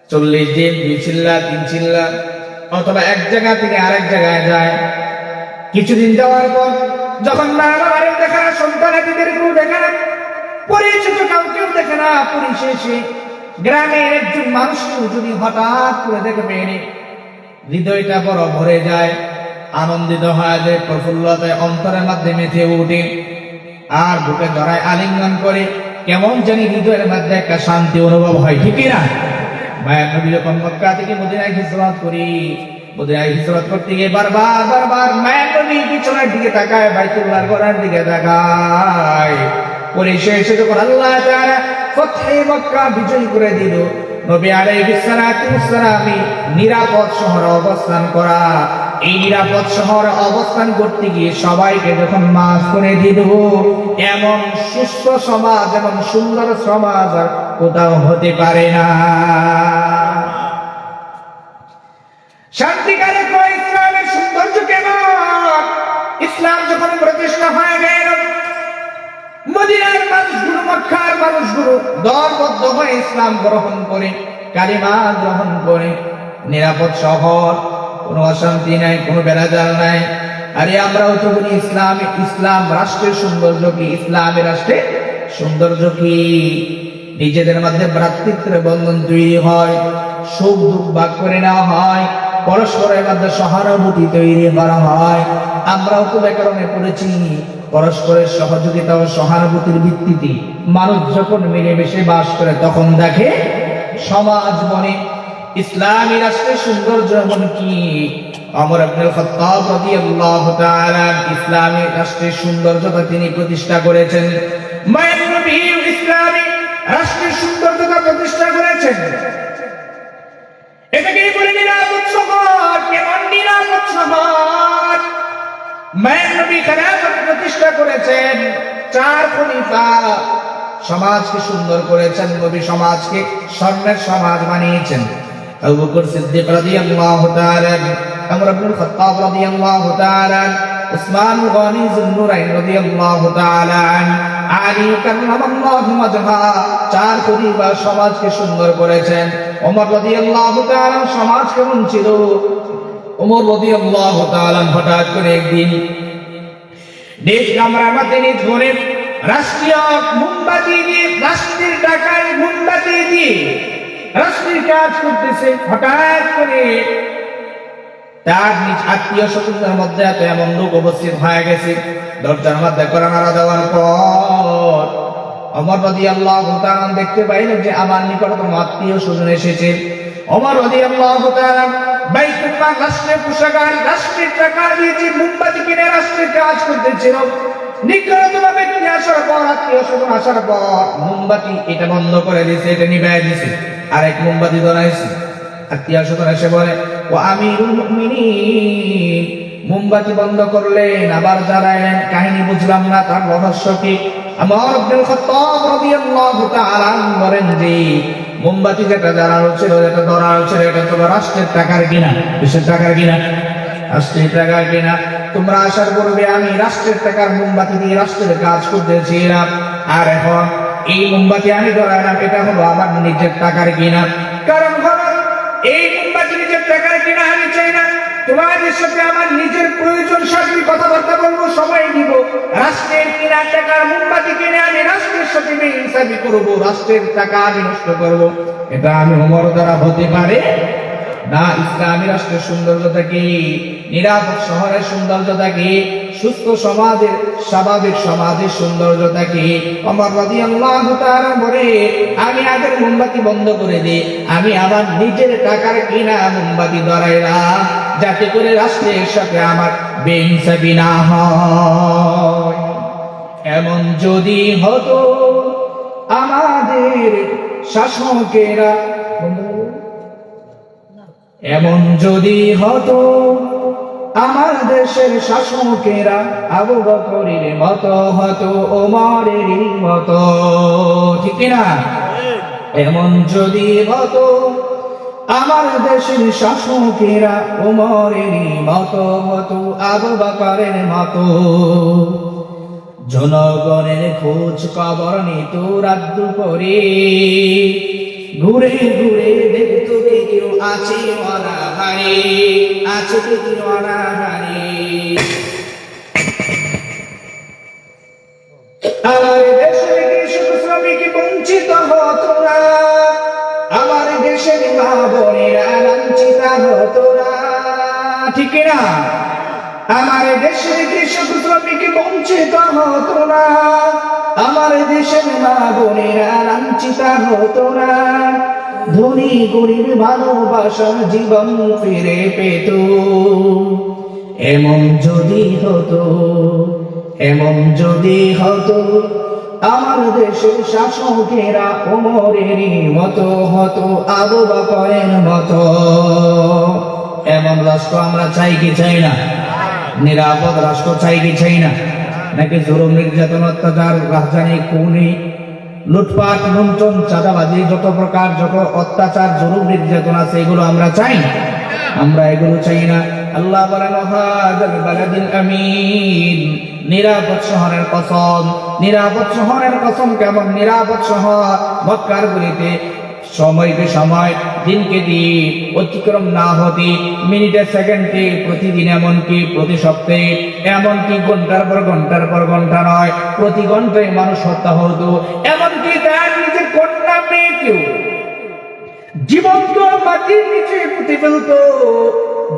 40 দিন 2 চিল্লা 3 চিল্লা, অথবা এক জায়গা থেকে আরেক জায়গায় যায়। কিছুদিন যাওয়ার পর যখন মা বাবারেও দেখে না, সন্তানাদিদেরকেও দেখে না, পরিচিত কাউকেও দেখে না, পরিশেষে গ্রামের একজন মানুষকেও যদি হঠাৎ করে দেখে পেয়ে, হৃদয়টা বড় ভরে যায়, আনন্দিত হয়ে যায়, প্রফুল্লতায় অন্তরের মধ্যে মেতে উঠে, আর বুকে ধরায়, আলিঙ্গন করে, কেমন জানি হৃদয়ের মধ্যে একটা শান্তি অনুভব হয়, ঠিক না? মায়ের নবী যখন মক্কা থেকে মদিনায় হিজরত করি, মদিনায় হিজরত করতে গিয়ে বারবার বারবার মায়ের নবী পিছনের দিকে তাকায়, বাইতুল্লাহর ঘরের দিকে তাকায়। পরিশেষে যখন আল্লাহ তাআলা ফতহে মক্কা বিজয় করে দিল, নবী আলাইহিস সালাতু ওয়াস সালাম নিরাপদ শহরে অবস্থান করা, এই নিরাপদ শহরে অবস্থান করতে গিয়ে সবাইকে যখন মাফ করে দিল, এমন সুস্থ সমাজ, এমন সুন্দর সমাজ আর কোথাও হতে পারে না। শান্তিকারক ইসলামের সৌন্দর্য কেমন! ইসলাম যখন প্রতিষ্ঠা হয়ে গেল, মদিনার মানুষগুলো, মক্কার মানুষগুলো দলবদ্ধ হয়ে ইসলাম গ্রহণ করে, কালিমা গ্রহণ করে, নিরাপদ শহর, কোনো অশান্তি নাই, কোনো বেড়াজাল নাই। আরে আমরাও তো বলি ইসলাম রাষ্ট্রের সৌন্দর্য কি? ইসলামী রাষ্ট্রের সৌন্দর্য কি? নিজেদের মধ্যে ভ্রাতৃত্বের বন্ধন তৈরি হয়, সুখ দুঃখ ভাগ করে নেওয়া হয়, পরস্পরের মধ্যে সহানুভূতি তৈরি করা হয়। আমরাও তো ব্যাকরণে পড়েছি, পরস্পরের সহযোগিতা ও সহানুভূতির ভিত্তিতে মানুষ যখন মিলেমিশে বাস করে, তখন দেখে সমাজ বনে। ইসলামী রাষ্ট্রের সৌন্দর্য এমন কি? ওমর ইবনুল খাত্তাব রাদিয়াল্লাহু তাআলা ইসলামী রাষ্ট্রের সৌন্দর্যতা তিনি প্রতিষ্ঠা করেছেন। মায়ের নবী ইসলামী রাষ্ট্রের সৌন্দর্যতা প্রতিষ্ঠা করেছেন। এটাকেই বলে নিরাপদ শহর। কেমন নিরাপদ শহর! মায়ের নবী খেলাফত প্রতিষ্ঠা করেছেন। 4 খলিফা সমাজকে সুন্দর করেছেন। নবী সমাজকে স্বর্ণের সমাজ বানিয়েছেন। আবু বকর সিদ্দিক রাদিয়াল্লাহু তাআলা, ওমর ইবনুল খাত্তাব রাদিয়াল্লাহু তাআলা, উসমান গনি যুন্নুরাইন রাদিয়াল্লাহু তাআলা, আলী কাররামাল্লাহু ওয়াজহা, 4 খলিফা সমাজকে সুন্দর করেছেন। ওমর রাদিয়াল্লাহু তাআলা সমাজ কেমন ছিল? ওমর রাদিয়াল্লাহু তাআলা হঠাৎ করে একদিন দেশ কামরামাতে নিজ ঘরে রাষ্ট্রীয় মোমবাতি দিয়ে, রাষ্ট্রের টাকায় মোমবাতি দিয়ে রাষ্ট্রের কাজ করতেছে। হঠাৎ করে তার নিজ আত্মীয় স্বজনদের মধ্যে এমন লোক উপস্থিত হয়ে গেছে। দরজার মধ্যে কড়া নাড়া দেওয়ার পর ওমর রাদিয়াল্লাহু তাআলা দেখতে পাইলেন যে আমার নিকটতম আত্মীয় স্বজন এসেছে। ওমর রাদিয়াল্লাহু তাআলা বাইতুল মাল, রাষ্ট্রের কোষাগার, রাষ্ট্রের টাকা দিয়ে যে মোমবাতি কিনে রাষ্ট্রের কাজ করতেছিল, নিকটতম ব্যক্তি আসার পর, আত্মীয় স্বজন আসার পর মোমবাতি এটা বন্ধ করে দিয়েছে, এটা নিভাইয়া দিয়েছে, আরেক মোমবাতি ধরাইছে। আত্মীয় স্বজন এসে বলে, ও আমিরুল মুমিনিন, মোমবাতি বন্ধ করলেন, আবার জ্বালাইলেন, কাহিনী বুঝলাম না, তার রহস্য কি? ওমর ইবনুল খাত্তাব রাদিয়াল্লাহু তাআলা বলেন যে মোমবাতি যেটা জ্বালানো ছিল, যেটা ধরানো ছিল, এটা তো রাষ্ট্রের টাকার কিনা। দেশের টাকার কিনা? রাষ্ট্রের টাকার কিনা। তোমরা আসার পূর্বে আমি রাষ্ট্রের টাকার মোমবাতি দিয়ে রাষ্ট্রের কাজ করতেছিলাম, আর এখন এই মোমবাতি আমি ধরাইলাম, এটা হলো আমার নিজের টাকার কিনা। কারণ হলো এই মোমবাতি নিজের টাকার কিনা আমি চাই না। তোমাদের সাথে আমার নিজের প্রয়োজন সাথে কথাবার্তা বলবো, সময় দিব। রাষ্ট্রের কিনা টাকার মোমবাতি কিনে আমি রাষ্ট্রের সাথে বেইনসাফি করবো, রাষ্ট্রের টাকা আমি নষ্ট করবো, এটা আমি ওমর দ্বারা হতে পারে না ইসলামী রাষ্ট্রের সৌন্দর্যতা কি, নিরাপদ শহরের সৌন্দর্যতা কি, সুস্থ সমাজের স্বাভাবিক সমাজের সৌন্দর্যতা কি? ওমর রাদিয়াল্লাহু তাআলা বলে, আমি আগের মোমবাতি বন্ধ করে দিই, আমি আমার নিজের টাকার কিনা মোমবাতি ধরাইলাম, যাতে করে রাষ্ট্রের সাথে আমার বেইনসাফি না হয়। এমন যদি হতো আমাদের শাসকেরা, এমন যদি হতো আমার দেশের শাসকেরা আবু বকরের মতো হতো, ওমরের মতো, ঠিক না? এমন যদি হতো আমার দেশের শাসকেরা ওমরের মতো হতো, আবু বকরের মতো, জনগণের খোঁজ খবর নিত রাত দুপুরে, ঘুরে ঘুরে দেখতো কে কেউ আছে অনাহারে, আছে কে কেউ অনাহারে। আমার দেশের কৃষক শ্রমিক বঞ্চিত হতো না, আমার দেশের মা বোনেরা লাঞ্ছিত হতো না, ঠিক না? আমার দেশের কৃষক শ্রমিক বঞ্চিত হতো না, আমার দেশের মা বোনেরা লাঞ্ছিত হতো না, ধনী গরিব ভালোবাসা জীবন ফিরে পেত। এমন যদি হতো, এমন যদি হতো আমার দেশের শাসকেরা ওমরের মতো হতো, আবু বকরের মতো। এমন রাষ্ট্র আমরা চাই কি চাই না? নিরাপদ রাষ্ট্র চাই কি চাই না? নাকি জুলুম নির্যাতন অত্যাচার রাজধানী খুনি লুটপাট লুণ্ঠন চাঁদাবাজি যত প্রকার যত অত্যাচার জুলুম নির্যাতন আছে এগুলো আমরা চাই না? আমরা এগুলো চাই না। আল্লাহ বলেন হাযাল বালাদিল আমিন, নিরাপদ শহরের কসম, নিরাপদ শহরের কসম। কেমন নিরাপদ শহর? মক্কার গলিতে সময়কে সময় দিনকে দিন অতিক্রম না হতে, মিনিটে সেকেন্ডে প্রতিদিন, এমনকি প্রতি সপ্তাহে, এমনকি ঘন্টার পর ঘন্টার পর ঘন্টা নয়, প্রতি ঘন্টায় মানুষ হত্যা হতো, এমনকি তার নিজের কন্যা মেয়েকেও জীবন্ত মাটির নিচে পুঁতে ফেলত।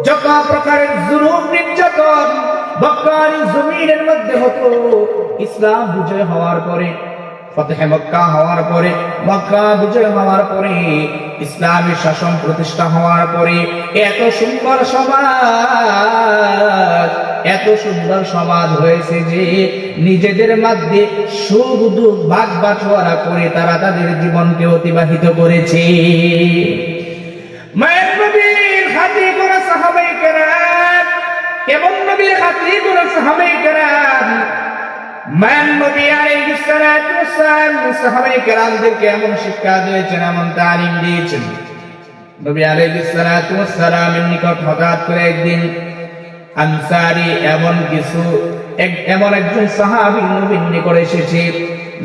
যত প্রকারের জুলুম নির্যাতন মক্কার জমিনের মধ্যে হতো। ইসলাম বিজয় হওয়ার পরে, ফতেহ মক্কা হওয়ার পরে, মক্কা বিজয় হওয়ার পরে, ইসলামের শাসন প্রতিষ্ঠা হওয়ার পরে এত সুন্দর সমাজ, এত সুন্দর সমাজ হয়েছে যে নিজেদের মধ্যে সুখ দুঃখ ভাগ বাটোয়ারা করে তারা তাদের জীবনকে অতিবাহিত করেছে। মায়ের নবীর হাতে গোনা সাহাবায়ে কেরাম, কেমন নবীর হাতে গোনা সাহাবায়ে কেরাম, মায়ের নবী আলাইহিস সালাতু ওয়াস সালাম সাহাবায়ে কেরামদেরকে এমন শিক্ষা দিয়েছেন, এমন তালিম দিয়েছেন। নবী আলাইহিস সালাতু ওয়াস সালামের নিকট হঠাৎ করে একদিন আনসারী এমন একজন সাহাবী নবীর নিকট এসেছে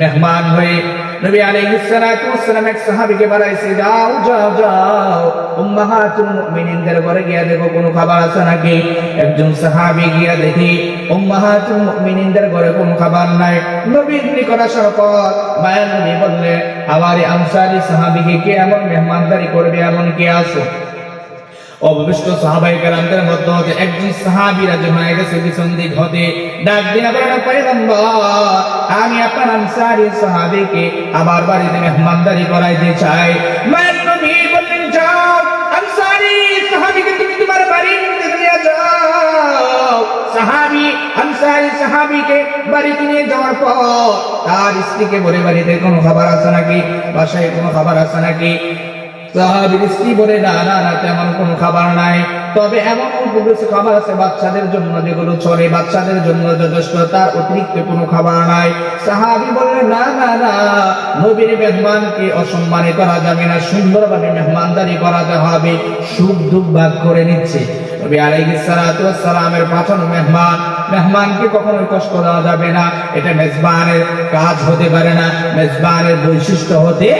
মেহমান হয়ে। নবী আলাইহিস সালাতু ওয়াস সালাম এক সাহাবীকে বলেছে, যাও যাও যাও উম্মাহাতুল মুমিনিনদের ঘরে গিয়ে দেখো কোনো খাবার আছে নাকি। একজন সাহাবী গিয়ে দেখি উম্মাহাতুল মুমিনিনদের ঘরে কোনো খাবার নাই। নবীর নিকট আসার পর মায়ের নবী বললেন, আমার আনসারী সাহাবীকে কে এমন মেহমানদারি করবে, এমন কে আসো? অবশিষ্ট সাহাবায়ে কেরামদের মধ্যে হতে একজন সাহাবী রাজি হয়ে গেছে, পিছন দিক হতে ডাক দিয়ে বলেন, পয়গম্বর, আমি আপনার আনসারী সাহাবীকে আমার বাড়িতে মেহমানদারি করাইতে চাই। মায়ের নবী বললেন, যাও আনসারী সাহাবীকে তুমি তোমার বাড়িতে নিয়ে যাও। সাহাবী আনসারী সাহাবীকে বাড়িতে নিয়ে যাওয়ার পর তার স্ত্রীকে বলে, বাড়িতে কোনো খাবার আছে নাকি, বাসায় কোনো খাবার আছে নাকি? সাহাবীর স্ত্রী বলে, না না না, তেমন কোনো খাবার নাই, তবে এমন কিছু খাবার আছে বাচ্চাদের জন্য, যেগুলো চলে, বাচ্চাদের জন্য যথেষ্ট, তার অতিরিক্ত কোনো খাবার নাই। সাহাবী বললেন, না না না, নবীর মেহমানকে অসম্মানে করা যাবে না, সুন্দরভাবে মেহমানদারি করাতে হবে। সুখ দুঃখ ভাগ করে নিচ্ছে। নবী আলাইহিস সালাতু ওয়াস সালামের পাঠানো মেহমান, মেহমানকে কখনো কষ্ট দেওয়া যাবে না। এটা মেজবানের কাজ হতে পারে না, মেজবানের বৈশিষ্ট্য হতে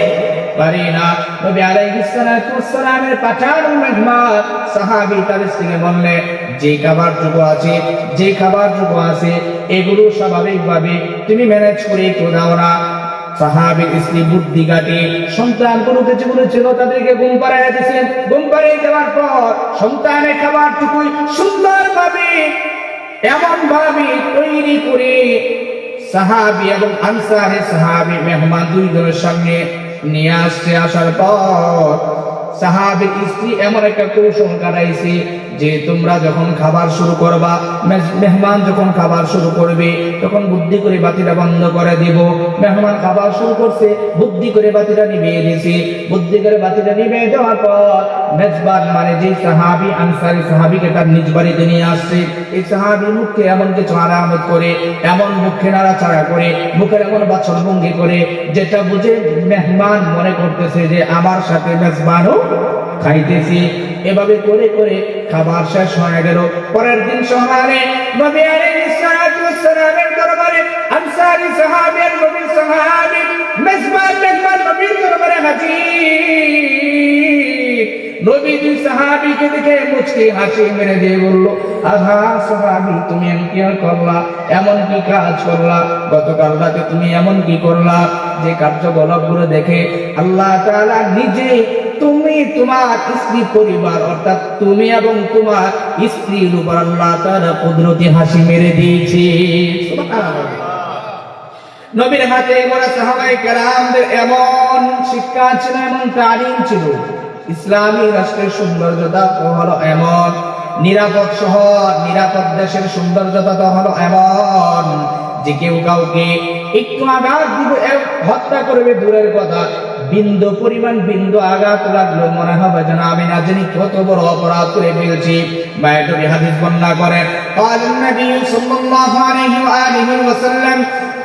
পারে না। নবী আলাইহিস সালাতু ওয়াস সালামের পাঠানো মেহমান সাহাবী তার স্ত্রীকে বললেন, যে খাবার যোগ্য আছে, যে খাবার যোগ্য আছে এগুলো স্বাভাবিকভাবে তুমি ম্যানেজ করে একটু দাও না। সাহাবীর স্ত্রী বুদ্ধি কাটে সন্তানগুলোকে যেগুলো ছিল তাদেরকে ঘুম পাড়াইয়া দিয়েছেন। ঘুম পাড়িয়ে দেওয়ার পর সন্তানের খাবারটুকুই সুন্দরভাবে এমন ভাবে তৈরি করে সাহাবী এবং আনসারে সাহাবী মেহমান দুইজনের সামনে নিয়ে আসছে। আসার পর সাহাবীর স্ত্রী এমন একটা কৌশল কাটাইছে যে তোমরা যখন খাবার শুরু করবা, মেহমান যখন খাবার শুরু করবে তখন বুদ্ধি করে বাতিটা বন্ধ করে দিব। মেহমান খাবার শুরু করছে, বুদ্ধি করে বাতিটা নিভিয়ে দিয়েছে। বুদ্ধি করে বাতিটা নিভিয়ে দেওয়ার পর মেজবান মানে যে সাহাবী আনসারী সাহাবীকে তার নিজ বাড়িতে নিয়ে আসছে। এই সাহাবী মুখে এমন কিছু আলামত করে, এমন মুখে নাড়াচাড়া করে, মুখের এমন বাচনভঙ্গি করে যেটা বুঝে মেহমান মনে করতেছে যে আমার সাথে মেজবানও খাইতেছি। এভাবে করে করে খাবার শেষ হয়ে গেল। পরের দিন সকালে নবী আলাইহিস সালাতু ওয়াস সালামের দরবারে আনসারী সাহাবী আর নবীর সাহাবী মেজবান নবীর দরবারে হাজির। নবী দুই সাহাবীকে দেখে মুচকি হাসি মেরে দিয়ে বলল, আহা সাহাবী, তুমি কি করলা? এমন কি কাজ করলা? গতকাল রাতে তুমি এমন কি করলা যে কার্যকলাপগুলো দেখে আল্লাহ তাআলা নিজে তুমি তোমার স্ত্রী পরিবার অর্থাৎ তুমি এবং তোমার স্ত্রীর উপর আল্লাহ তাআলা কুদরতি হাসি মেরে দিয়েছে। সুবহানাল্লাহ। নবীর হাতে গোড়া সাহাবায়ে কেরামদের এমন শিক্ষা ছিল, এমন তালিম ছিল। ইসলামী রাষ্ট্রের সৌন্দর্যতা তো হলো এমন, নিরাপদ শহর নিরাপদ দেশের সৌন্দর্যতা তো হলো এমন যে কেউ কাউকে একটু আঘাত দিবে, হত্যা করবে দূরের কথা, বিন্দু পরিমাণ বিন্দু আঘাত লাগলো মনে হবে যেন আমি না জানি কত বড় অপরাধ করে ফেলছি। বায়তুল হাদিস বর্ণনা করেন, قال النبي صلى الله عليه واله وسلم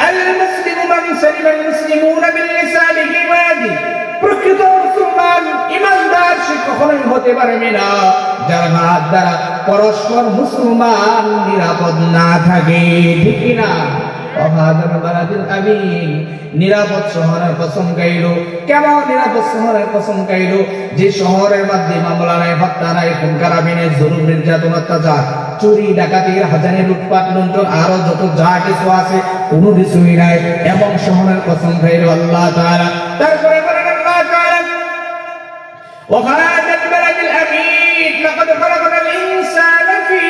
المسلم من سلم المسلمون من لسانه ويده। প্রকৃত মুসলমান ইমানদার সে কখনোই হতে পারবে না যার হাত দ্বারা পরস্পর মুসলমান নিরাপদ না থাকে। ঠিক কিনা? নিরাপদ শহরের কসম খাইলো। কেমন নিরাপদ শহরের কসম খাইলো? যে শহরের মধ্যে মামলা নাই, হত্যা নাই, খুন খারাপি নাই, জুলুম নির্যাতন অত্যাচার, চুরি ডাকাতি, হাজারি, লুটপাট, লুণ্ঠন আরো যত যা কিছু আছে কোনো কিছুই নাই, এমন শহরের কসম খাইলো আল্লাহ তাআলা। তারপরে বলেন আল্লাহ তাআলা, وخرج البلد الأمين لقد خلقنا الإنسان في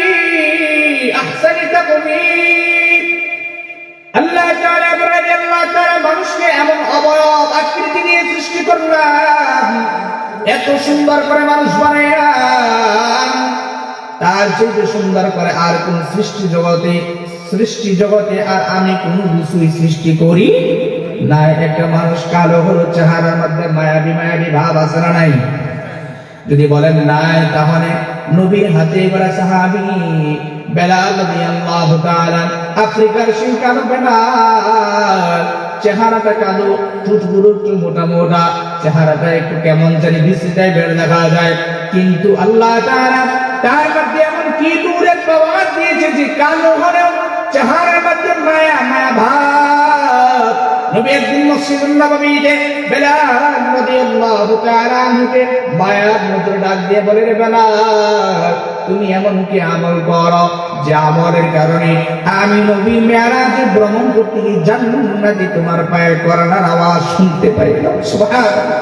أحسن تقويم। আল্লাহ তাআলা বলেন, আল্লাহ তাআলা মানুষকে এমন অবয়ব আকৃতি দিয়ে সৃষ্টি করলাম, এত সুন্দর করে মানুষ বানাইলাম, তার চেয়ে সুন্দর করে আর কোন সৃষ্টি জগতে আর আমি কোনো কিছুই সৃষ্টি করি না। একটা মানুষ কালো হলো, চেহারার মধ্যে মায়াবী মায়াবী ভাব আছে না নাই? যদি বলেন নাই, তাহলে নবীর হাতে গড়া সাহাবী বেলাল রাদিয়াল্লাহু তাআলা, আফ্রিকার সেই কালো বেলাল, চেহারাটা কালো, ঠোঁটগুলো একটু মোটা মোটা, চেহারাটা একটু কেমন জানি বিশ্রী টাইপের দেখা যায়, কিন্তু আল্লাহ তাআলা তার মধ্যে এমন কি নূরের পাওয়ার দিয়েছে যে কালো হলেও চেহারার মধ্যে মায়া মায়া ভাব। নবী একদিন মসজিদুন নববীতে বেলাল রাদিয়াল্লাহু তাআলা আনহুকে মায়ার নজরে ডাক দিয়ে বলে, রে বেলাল, তুমি এমন কি আমল করো যে আমলের কারণে আমি নবী মেরাজে ভ্রমণ করতে গিয়ে জান্নাতে তোমার পায়ের করার আওয়াজ শুনতে পাইলাম। সুবহানাল্লাহ।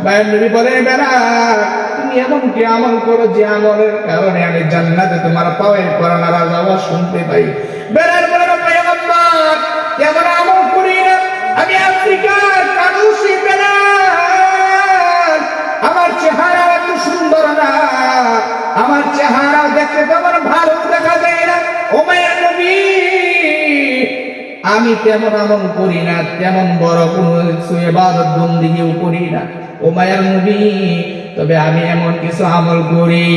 মায়ের নবী বলে, বেলাল, তুমি এমন কি আমল করো যে আমলের কারণে আমি জান্নাতে তোমার পায়ের করার আওয়াজ শুনতে পাই? বেলাল বলে, পয়গম্বর, এমন আমল করি না, আমি আফ্রিকার কানুসি বেলাল, আমার চেহারা এত সুন্দর না, আমার চেহারা দেখতে তেমন ভালো দেখা যায় না। ও মায়ের নবী, আমি তেমন আমল করি না, তেমন বড় কোনো ইবাদত বন্দেগীও করি না। ও মায়ের নবী, তবে আমি এমন কিছু আমল করি,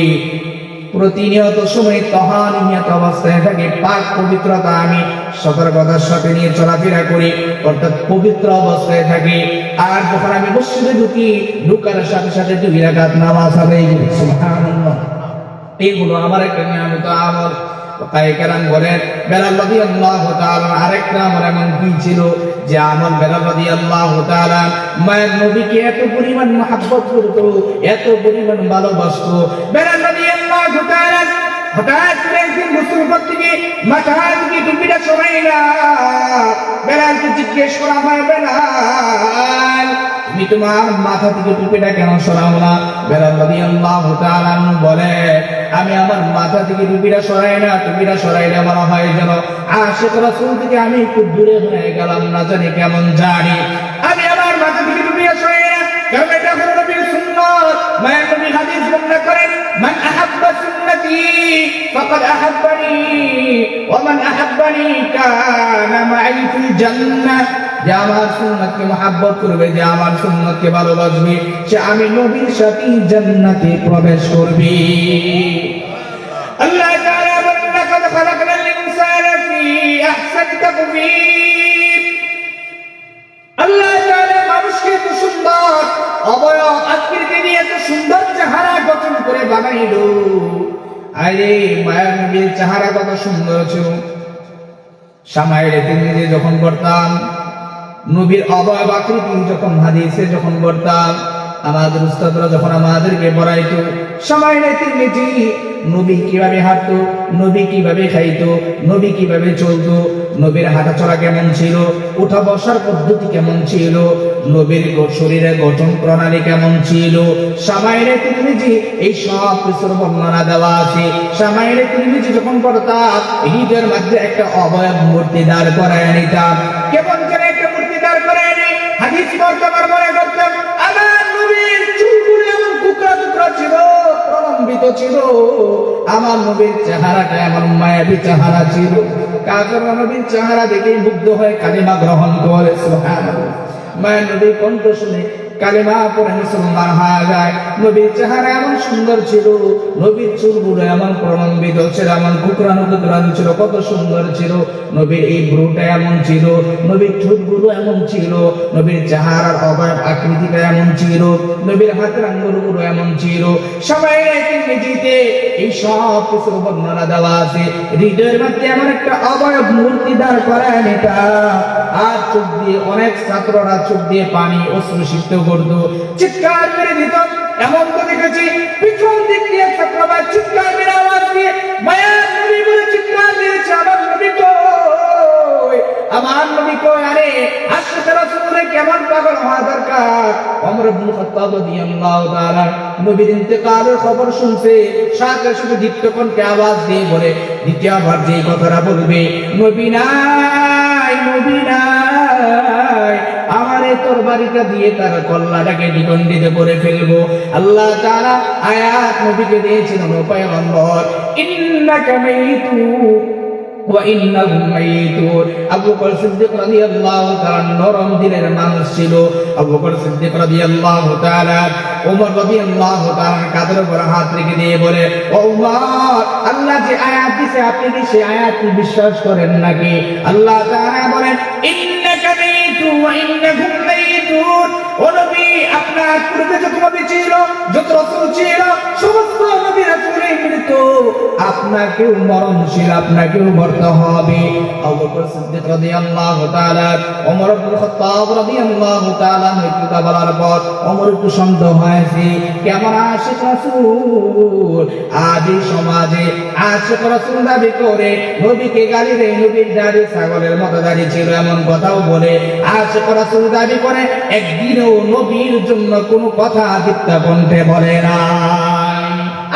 প্রতিনিয়ত সময় তহানিয়ত অবস্থায় থাকি, পাক পবিত্রতা আমি সতর্কতার সাথে নিয়ে চলাফেরা করি, অর্থাৎ পবিত্র অবস্থায় থাকি। আর যখন আমি মসজিদে ঢুকি, ঢুকার সাথে সাথে 2 রাকাত নামাজ আদায় করি। সুবহানাল্লাহ। এইগুলো আমার একটা নিয়মিত আমল। কায়কেরাম বলেন, বেলাল রাদিয়াল্লাহু তাআলা আরেকটা আমল এমন কি ছিল যে আমল বেলাল রাদিয়াল্লাহু তাআলা মায়ের নবীকে এত পরিমাণ মহব্বত করতো, এত পরিমাণ ভালোবাসতো। বেলাল রাদিয়াল্লাহু তাআলা হঠাৎ করে একদিন গোসল করতে গিয়ে মাথার দিকে টুপিটা সরাইলা, বেলালকে জিজ্ঞেস করা হয়, বেলাল তুমি তোমার মাথা থেকে টুপিটা কেন সরাও না? বেলাল রাদিয়াল্লাহু তাআলা আনহু বলে, আমি আমার মাথা থেকে টুপিটা সরাই না, টুপিটা সরাইলে মনে হয় যেন আশিক রাসূল থেকে আমি একটু দূরে হয়ে গেলাম, না জানি কেমন জানি। আমি আমার মাথা থেকে টুপিটা সরাই না, কারণ এটা হলো নবীর সুন্নাত। মায়ের নবী হাদিস বর্ণনা করেন, মান আহাব্বা সুন্নতি ফাকাদ আহাব্বানি ওয়া মান আহাব্বানি কানা মাই ফিল জান্নাহ। যে আমার সুন্নতকে মহব্বত করবে, যে আমার সুন্নতকে ভালোবাসবে, সে আমি নবীর সাথে জান্নাতে প্রবেশ করবে। আল্লাহ তাআলা বলেন, লাকাদ খালাকনাল ইনসানা ফি আহসানি তাকওয়িম। আল্লাহ তাআলা মানুষকে এত সুন্দর অবয়ব আকৃতি দিয়ে এত সুন্দর চেহারা গঠন করে বানাইলো। আরে মায়ের নবীর চেহারা কত সুন্দর ছিল। সামাইলে তিরমিজি যখন পড়তাম, নবীর অবয়ব আকৃতি যখন হাদিসে যখন পড়তাম, আমাদের উস্তাদরা যখন আমাদেরকে পড়াইতো, সামাইলে তিরমিজি নবী কিভাবে হাঁটতো, নবী কিভাবে খাইতো, নবী কিভাবে চলতো, নবীর হাঁটা চলা কেমন ছিল, উঠা বসার পদ্ধতি কেমন ছিল, নবীর শরীরের গঠন প্রণালী কেমন ছিল, সামাইলে তিরমিজি এই সব কিছুর বর্ণনা দেওয়া আছে। সামাইলে তিরমিজি যখন পড়তাম, হৃদয়ের মধ্যে একটা অবয়ব মূর্তি দাঁড় করায় নিতাম। কেমন যেন একটা মূর্তি দাঁড় করায় নি, হাদিস পড়তাম আর মনে করতাম আমার নবীর চুলগুলো এমন টুকরা টুকরা ছিল, প্রলম্বিত ছিল, আমার নবীর চেহারাটা এমন মায়াবী চেহারা ছিল। কাফের নবীর চেহারা দেখেই মুগ্ধ হয়ে কালিমা গ্রহণ করে। সুবহানাল্লাহ। মায়ের নবীর কণ্ঠ শুনে কালিমা পড়ে মুসলমান হয়ে যায়। নবীর চেহারা এমন সুন্দর ছিল, নবীর চুলগুলো এমন প্রলম্বিত ছিল, এমন কুকরানো কুকরানো ছিল, কত সুন্দর ছিল। নবীর এই ভ্রুটা এমন ছিল, নবীর ঠোঁটগুলো এমন ছিল, নবীর চেহারার অবয়ব আকৃতিটা এমন ছিল, নবীর হাতের আঙ্গুলগুলো এমন ছিল। সবাই তিরমিজিতে এই সব কিছুর বর্ণনা দেওয়া আছে। হৃদয়ের মধ্যে এমন একটা অবয়ব মূর্তি দাঁড় করায় নিতা, আর চোখ দিয়ে অনেক ছাত্ররা চোখ দিয়ে পানি অশ্রু সিক্ত করতো, চিৎকার করে দিত। এমন তো দেখেছি পিছন দিক দিয়ে ছাত্ররা চিৎকার করে আওয়াজ দিয়ে মায়ার নবী বলে চিৎকার দিয়েছে, আমার নবী কই, আমার নবী কই। আরে আশিক রাসূলের কেমন পাগল হওয়া দরকার। ওমর ইবনে খাত্তাব রাদিয়াল্লাহু তাআলা নবীর ইন্তেকালের খবর শুনছে, সাথে সাথে দীপ্ত কণ্ঠে আওয়াজ দিয়ে বলে, দ্বিতীয়বার যে কথাটা বলবে, নবী নাই, নবী নাই, আমার এই তরবারিটা দিয়ে তার কল্লাটাকে দ্বিখণ্ডিত করে ফেলবো। আল্লাহ তাআলা আয়াত নবীকে দিয়েছিলেন, ও পয়গম্বর, ইন্নাকা মাইতুন ওয়া ইন্নাহুম মাইতুন। আবু বকর সিদ্দিক রাদিয়াল্লাহু তাআলা নরম দিলের মানুষ ছিল। আবু বকর সিদ্দিক রাদিয়াল্লাহু তাআলা ওমর রাদিয়াল্লাহু তাআলার কাঁধের উপর হাত রেখে দিয়ে বলে, ও ওমর, আল্লাহ যে আয়াত দিয়েছে আপনি কি সেই আয়াতকে বিশ্বাস করেন নাকি? আল্লাহ তাআলা বলেন, ইন্নাকা মাইতুন ওয়া ইন্নাহুম মাইতুন। ও নবী, আপনার পূর্বে যত নবী ছিল, যত রাসূল ছিল, সমস্ত নবী রাসূলের মৃত্যু, আপনাকেও মরণশীল, আপনাকেও মরতে হবে। আবু বকর সিদ্দিক রাদিয়াল্লাহু তাআলা ওমর ইবনে খাত্তাব রাদিয়াল্লাহু তাআলা মৃত্যুটা বলার পর ওমর একটু সন্দেহ হয়েছে, কেমন আশিক রাসূল আদি সমাজে আশিক রাসূল দাবি করে নবীকে গালি দেয়, নবীর দাড়ি ছাগলের মতো দাড়ি ছিল এমন কথাও বলে, আশিক রাসূল দাবি করে একদিনও নবীর জন্য কোনো কথা দীপ্ত কণ্ঠে বলে না।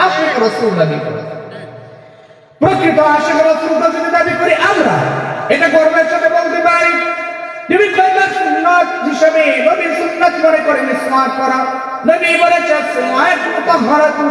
আশিক রাসূল দাবি করে, প্রকৃত আশিক রাসূল যদি দাবি করি আমরা, এটা গর্বের সাথে বলতে পারি। নবী কয়বার সুন্নাত হিসেবে নবীর সুন্নাত মনে করে মিসওয়াক করা। নবী বলেছেন, মিসওয়াক মুতাহহারাতুন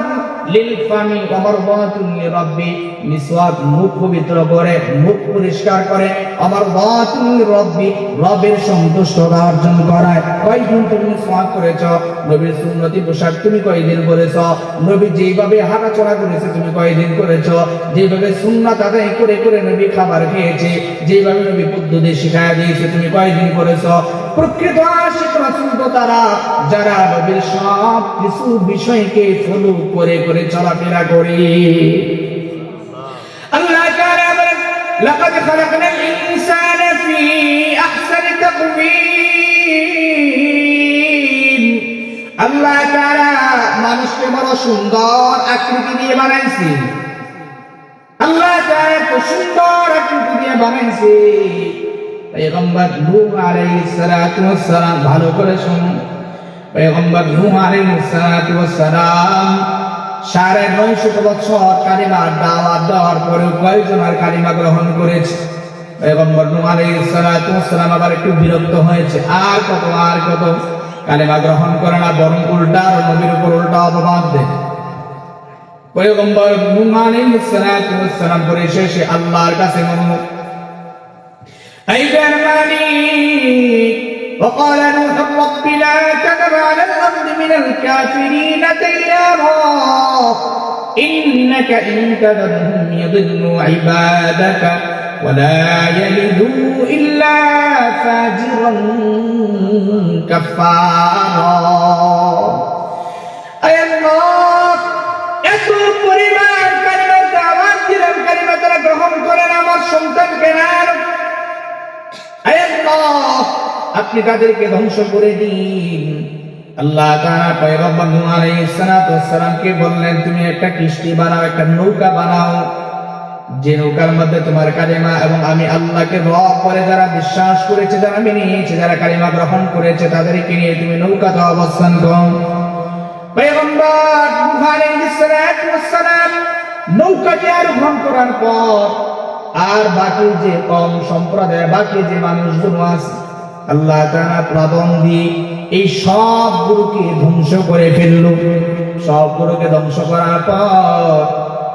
লিল ফামি ওয়া মারদাতুন লিরাব্বি। মিসওয়াক মুখ পবিত্র করে, মুখ পরিষ্কার করে, মারদাতুন লিরাব্বি, রবের সন্তুষ্টতা অর্জন করায়। কয়দিন তুমি মিসওয়াক করেছো? নবীর সুন্নতি পোশাক তুমি কয়দিন পরেছো? নবী যেভাবে হাঁটাচলা করেছে তুমি কয়দিন করেছো? যেভাবে সুন্নাত আদায় করে করে নবী খাবার খেয়েছে, যেভাবে নবী পদ্ধতি শিখায়া দিয়েছে তুমি কয়দিন করেছো? প্রকৃত আশিক রাসূল তো তারা যারা নবীর সব কিছু বিষয়কে ফলো করে করে চলাফেরা করে। আল্লাহ তাআলা বলেন, লাকাদ খালাকনাল ইনসানা ফি আহসানি তাকওয়িম। আল্লাহ তাআলা মানুষকে বড় সুন্দর আকৃতি দিয়ে বানাইছে। আল্লাহ তাআলা এত সুন্দর আকৃতি দিয়ে বানাইছে, পয়গম্বর নূহ আলাইহিস সালাতু ওয়াস সালাম, ভালো করে শুনুন, পয়গম্বর নূহ আলাইহিস সালাতু ওয়াস সালাম 950 বছর কালিমার দাওয়াত দেওয়ার পরেও কয়জনের কালিমা গ্রহণ করেছে? পয়গম্বর নূহ আলাইহিস সালাতু ওয়াস সালাম আবার একটু বিরক্ত হয়েছে, আর কত কালিমা গ্রহণ করে না, বরং উল্টা আর নবীর উপর উল্টা অপবাদ দেয়। পয়গম্বর নূহ আলাইহিস সালাতু ওয়াস সালাম পরিশেষে আল্লাহর কাছে মনোনয়ন أيها المالك وقال نوح رب لا تذر على الأرض من الكافرين ديارا إنك إن تذرهم يضلوا عبادك ولا يلدوا إلا فاجرا كفارا أي الله এত পরিমাণ কালিমার দাওয়াত দিলাম, কালিমা তারা গ্রহণ করেন, আমার সন্তানকে না, আপনি তাদেরকে ধ্বংস করে দিন। আল্লাহ তাআলা পয়গম্বর নূহ আলাইহিস সালাতু ওয়াস সালামকে বললেন, তুমি একটা কিস্তি বানাও, একটা নৌকা বানাও, যে নৌকার মধ্যে তোমার কালিমা এবং আমি আল্লাহকে রব করে যারা বিশ্বাস করেছে, যারা মেনে নিয়েছে, যারা কালিমা গ্রহণ করেছে, তাদেরকে নিয়ে তুমি নৌকাতে অবস্থান করো। পয়গম্বর নূহ আলাইহিস সালাতু ওয়াস সালাম নৌকাতে আরোহণ করার পর আর বাকি যে কম সম্প্রদায়, বাকি যে মানুষগুলো আছে, আল্লাহ তাআলা প্লাবন দিয়ে এই সবগুলোকে ধ্বংস করে ফেলল। সবগুলোকে ধ্বংস করার পর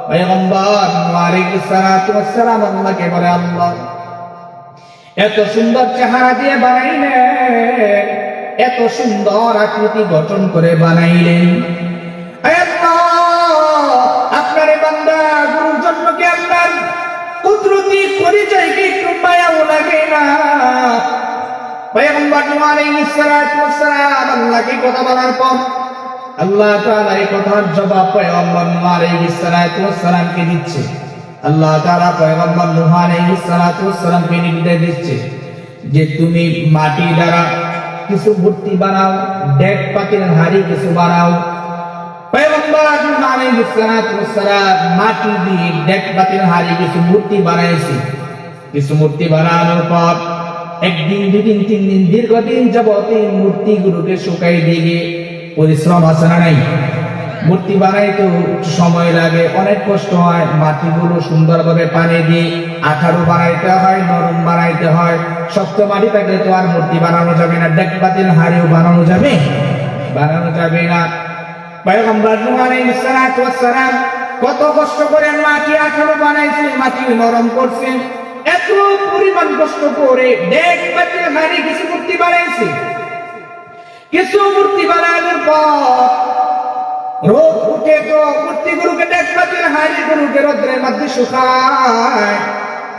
পয়গম্বর নূহ আলাইহিস সালাতু ওয়াস সালাম আল্লাহকে বলে, আল্লাহ এত সুন্দর চেহারা দিয়ে বানাইলেন, এত সুন্দর আকৃতি গঠন করে বানাইলেন, আপনার বান্দা গুরুর জন্য কি আপনার কুদরতি পরিচয়কে একটু মায়াও লাগে না? পয়গম্বর নূহ আলাইহিস সালাতু ওয়াস সালাম আল্লাহকে কথা বলার পর আল্লাহ তাআলা এই কথার জবাব পয়গম্বর নূহ আলাইহিস সালাতু ওয়াস সালামকে দিচ্ছে। আল্লাহ তাআলা পয়গম্বর নূহ আলাইহিস সালাতু ওয়াস সালামকে নির্দেশ দিচ্ছে যে তুমি মাটি দ্বারা কিছু মূর্তি বানাও, ডেক পাতিল হাড়ি কিছু বানাও। পয়গম্বর নূহ আলাইহিস সালাতু ওয়াস সালাম মাটি দিয়ে ডেক পাতিল হাড়ি কিছু মূর্তি বানাইছে। কিছু মূর্তি বানানোর পর একদিন, দুদিন, 3 দিন, দীর্ঘদিন যাবত এই মূর্তিগুলোকে শুকাই দিয়ে, পরিশ্রম আছে না নাই? মূর্তি বানাইতে সময় লাগে, অনেক কষ্ট হয়, মাটিগুলো সুন্দরভাবে পানি দিয়ে আঠারো বানাইতে হয়, নরম বানাইতে হয়। শক্ত মাটি থাকলে তো আর মূর্তি বানানো যাবে না, ডেক পাতিল হাড়িও বানানো যাবে না। পয়গম্বর নূহ আলাইহিস সালাতু ওয়াস সালাম কত কষ্ট করে মাটি আঠারো বানাইছে, মাটি নরম করছে, এত পরিমাণ কষ্ট করে ডেক পাতিল হাড়ি কিছু মূর্তি বানাইছে। কিছু মূর্তি বানানোর পর রোদ উঠে তো মূর্তিগুলোকে ডেক পাতিল হাড়িগুলোকে রোদ্রের মধ্যে শুকায়।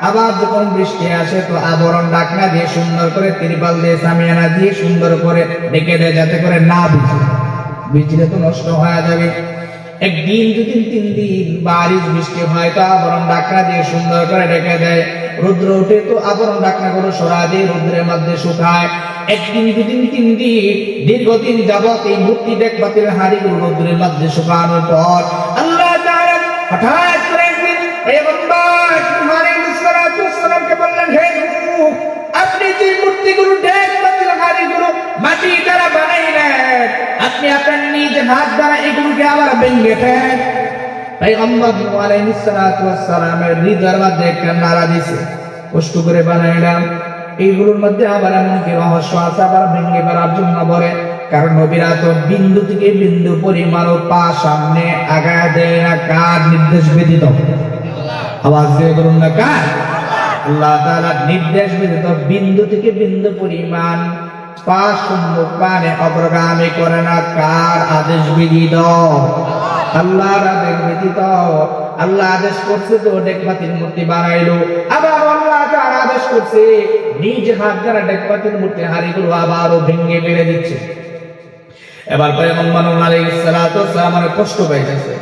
আবার যখন বৃষ্টি আসে তো আবরণ ঢাকনা দিয়ে সুন্দর করে তিরপাল দিয়ে সামিয়ানা দিয়ে সুন্দর করে ঢেকে দেয়, যাতে করে না ভিজে, ভিজলে তো নষ্ট হয়ে যাবে। একদিন, দুদিন, 3 দিন বারিশ বৃষ্টি হয় তো আবরণ ঢাকনা দিয়ে সুন্দর করে ঢেকে দেয়। রৌদ্র উঠে তো আবরণ ঢাকনাগুলো সরা দিয়ে রৌদ্রের মধ্যে শুকায়। একদিন, দুদিন, 3 দিন, দীর্ঘদিন যাবত এই মূর্তি ডেক পাতিল হাড়িগুলো রৌদ্রের মধ্যে শুকানোর পর আল্লাহ তাআলা হঠাৎ করে একদিন পয়গম্বর নূহ আলাইহিস সালাতু ওয়াস সালামকে বললেন, হে নূহ, আপনি যে মূর্তিগুলো ডেক পাতিল হাড়িগুলো মাটি দ্বারা বানাইলেন, আপনি আপনার নিজ হাত দ্বারা এগুলোকে আবার ভেঙে ফেলেন। পয়গম্বর নূহ আলাইহিস সালাতু ওয়াস সালামের হৃদয়ের মধ্যে একটা নাড়া দিছে, কষ্ট করে বানাইলাম, এইগুলোর মধ্যে আবার এমন কি রহস্য আছে, আবার ভেঙে ফেলার জন্য বলে। কারণ নবীরা তো বিন্দু থেকে বিন্দু পরিমাণও পা সামনে আগায় দেয় না, কার নির্দেশ ব্যতীত? আওয়াজ দিয়ে বলুন না, কার? আল্লাহ তাআলার নির্দেশ ব্যতীত বিন্দু থেকে বিন্দু পরিমাণ পা সম্মুখ পানে অগ্রগামী করে না, কার আদেশ ব্যতীত? আল্লাহর আদেশ ব্যতীত। আল্লাহ আদেশ করছে তো ডেক পাতিল মূর্তি বানাইলো, আবার আল্লাহ তাআলা আদেশ করছে নিজ হাত দ্বারা ডেক পাতিল মূর্তি হাড়িগুলো আবারও ভেঙে ফেলে দিচ্ছে। এবার পয়গম্বর নূহ আলাইহিস সালাতু ওয়াস সালাম কষ্ট পাইতেছে,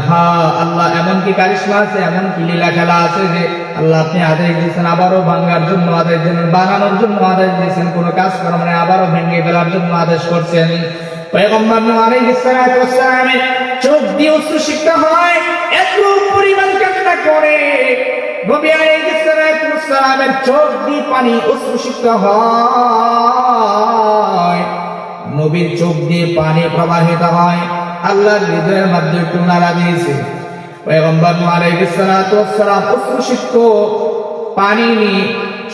হ্যাঁ আল্লাহ এমন কি কারিশমা আছে, এমন কি লীলা খেলা আছে যে আল্লাহ আপনি আদেশ দিয়েছেন আবারও ভাঙার জন্য, আদেশ দিয়েছেন বানানোর জন্য, আদেশ দিয়েছেন কোনো কাজ করা মানে আবারও ভেঙে ফেলার জন্য আদেশ করছেন। পয়গম্বর নূহ আলাইহিস সালাতু ওয়াস সালামের চোখ দিয়ে অশ্রুসিক্ত হয়, এত পরিমাণ কান্না করে নবী আলাইহিস সালামের চোখ দিয়ে পানি উচ্ছ্বসিত হয়, নবীর চোখ দিয়ে পানি প্রবাহিত হয়। আল্লাহর হৃদয়ের মধ্যে একটু নাড়া দিয়েছে। পয়গম্বর আলাইহিস সালাম উচ্ছ্বসিত পানি নিয়ে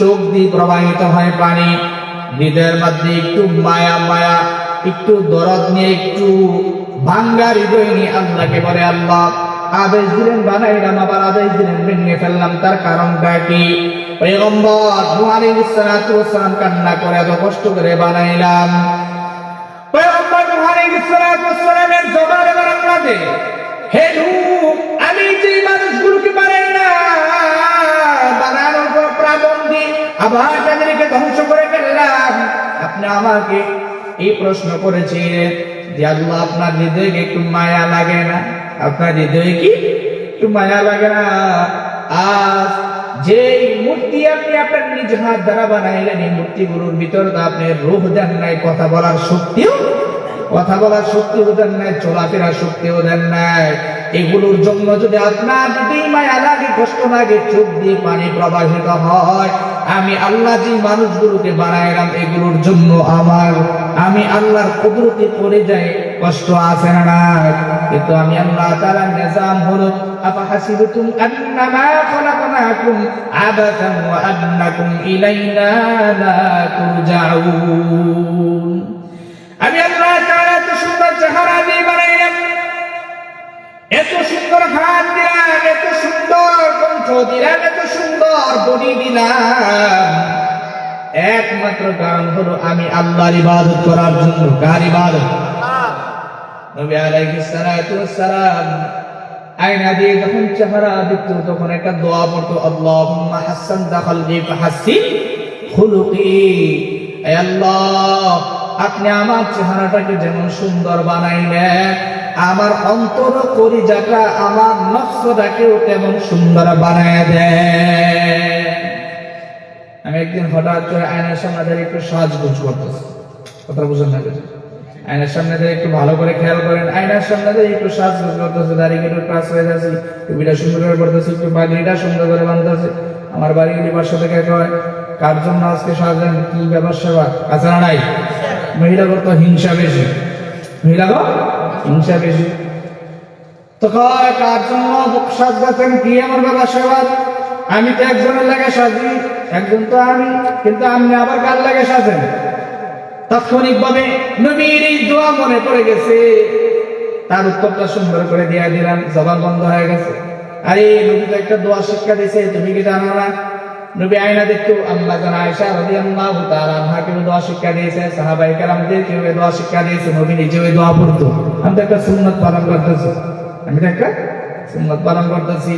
চোখ দিয়ে প্রবাহিত হয় পানি, হৃদয়ের মধ্যে একটু মায়া মায়া, একটু দরদ নিয়ে, একটু ভাঙ্গা হৃদয় নিয়ে আল্লাহকে বলে, আল্লাহ আদেশ দিলেন বানাইলাম, আবার আদেশ দিলেন ভেঙে ফেললাম, তার কারণটা কি? পয়গম্বর আলাইহিস সালাম কান্না করে এত কষ্ট করে বানাইলাম। পয়গম্বর আলাইহিস সালামের জবাব এবার আল্লাহ দে, হে নূহ, আমি যে মানুষগুলোকে বানাই না, বানানোর পর প্রাণ দিয়ে আবার তাদেরকে ধ্বংস করে ফেললাম, আপনি আমাকে এই প্রশ্ন করেছিলেন যে আল্লাহ আপনার হৃদয়ে একটু মায়া লাগে না? আপনার হৃদয়ে কি একটু মায়া লাগে না? আজ যে মূর্তি আপনি আপনার নিজ হাত দ্বারা বানাইলেন, এই মূর্তিগুলোর ভিতর তো আপনি রূহ দেন নাই, কথা বলার শক্তিও দেন নাই, চলাফেরার শক্তিও দেন নাই। এগুলোর জন্য যদি আপনার যদি মায়া লাগে, কষ্ট লাগে, চোখ দিয়ে পানি প্রবাহিত হয়, আমি আল্লাহ যে মানুষগুলোকে বানাইলাম এগুলোর জন্য আমি আল্লাহর কুদরতে পড়ে যাই, কষ্ট আছে না? কিন্তু আমি আল্লাহ তাআলার নিজাম হলো, আফাহাসিবতুম আন্নামা খালাকনাকুম আবাসান ওয়া আন্নাকুম ইলাইনা লা তুরজাউন। আমি আল্লাহ তাআলা এত সুন্দর চেহারা দিয়ে বানাইলাম, এত সুন্দর হাত দিলাম, এত সুন্দর কণ্ঠ দিলাম, এত সুন্দর বডি দিলাম, একমাত্র কারণ হলো আমি আল্লাহর ইবাদত করার জন্য। কার ইবাদত? নবী আলাইহিস সালাম আয়না দিয়ে যখন চেহারা দেখতো তখন একটা দোয়া পড়তো, আল্লাহুম্মা হাসসানতা খালকি ফাহাসসিন খুলুকি। হে আল্লাহ, আপনি আমার চেহারাটাকে যেমন সুন্দর বানাইলেন, আমার অন্তর কলিজাটা, আমার নফসটাকেও তেমন সুন্দর বানায় দেন। আমি একদিন হঠাৎ করে আয়নার সামনে দাঁড়িয়ে একটু সাজগোজ করতেছি, কথা বুঝেন না? আয়নার সামনে দাঁড়িয়ে একটু ভালো করে খেয়াল করেন, আয়নার সামনে দাঁড়িয়ে একটু সাজগোজ করতেছে, দাঁড়িয়ে একটু ক্লাস হয়ে যাচ্ছে, টুপিটা সুন্দর করে পড়তেছি, একটু পাগড়িটা সুন্দর করে বাঁধতেছে। আমার বাড়ি বাসার থেকে কয়, কার জন্য আজকে সাজেন, কি ব্যাপার সেবা আছে না নাই? মহিলাগর তো হিংসা বেশি, মহিলাগর হিংসা বেশি। তো কয়, কার জন্য সাজবেন, কি আমার ব্যাপার সেবা? আমি তো একজনের লাগে সাজি, একজন তো আমি, কিন্তু আপনি আবার কার লাগে সাজেন? তাৎক্ষণিক ভাবে নবীর এই দোয়া মনে পড়ে গেছে, তার উত্তরটা সুন্দর করে দিয়ে দিলাম, জবান বন্ধ হয়ে গেছে। আরে নবী তো একটা দোয়া শিক্ষা দিয়েছে, তুমি কি জানো না? নবী আয়না দেখতো, আম্মা জান আয়েশা রাদিয়াল্লাহু তাআলা আনহাকে দোয়া শিক্ষা দিয়েছে, সাহাবায়ে কেরামদেরকে দোয়া শিক্ষা দিয়েছে, নবী নিজেও দোয়া পড়তো। আমি তো একটা সুন্নাত পালন করতেছি,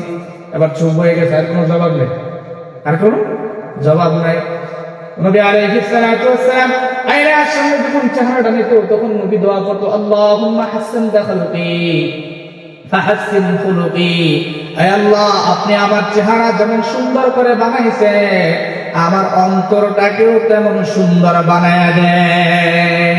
এবার চুপ হয়ে গেছে, আর কোনো জবাব নাই। নবী আলাইহিস সালাম আয়নার সামনে যখন চেহারাটা নিত তখন নবী দোয়া করতো, আল্লাহুম্মা হাসসিনতা খালকি ফাহাসসিন খুলুকি। হে আল্লাহ, আপনি আমার চেহারা যেমন সুন্দর করে বানাইছেন, আমার অন্তরটাকেও তেমন সুন্দর বানায়া দেন।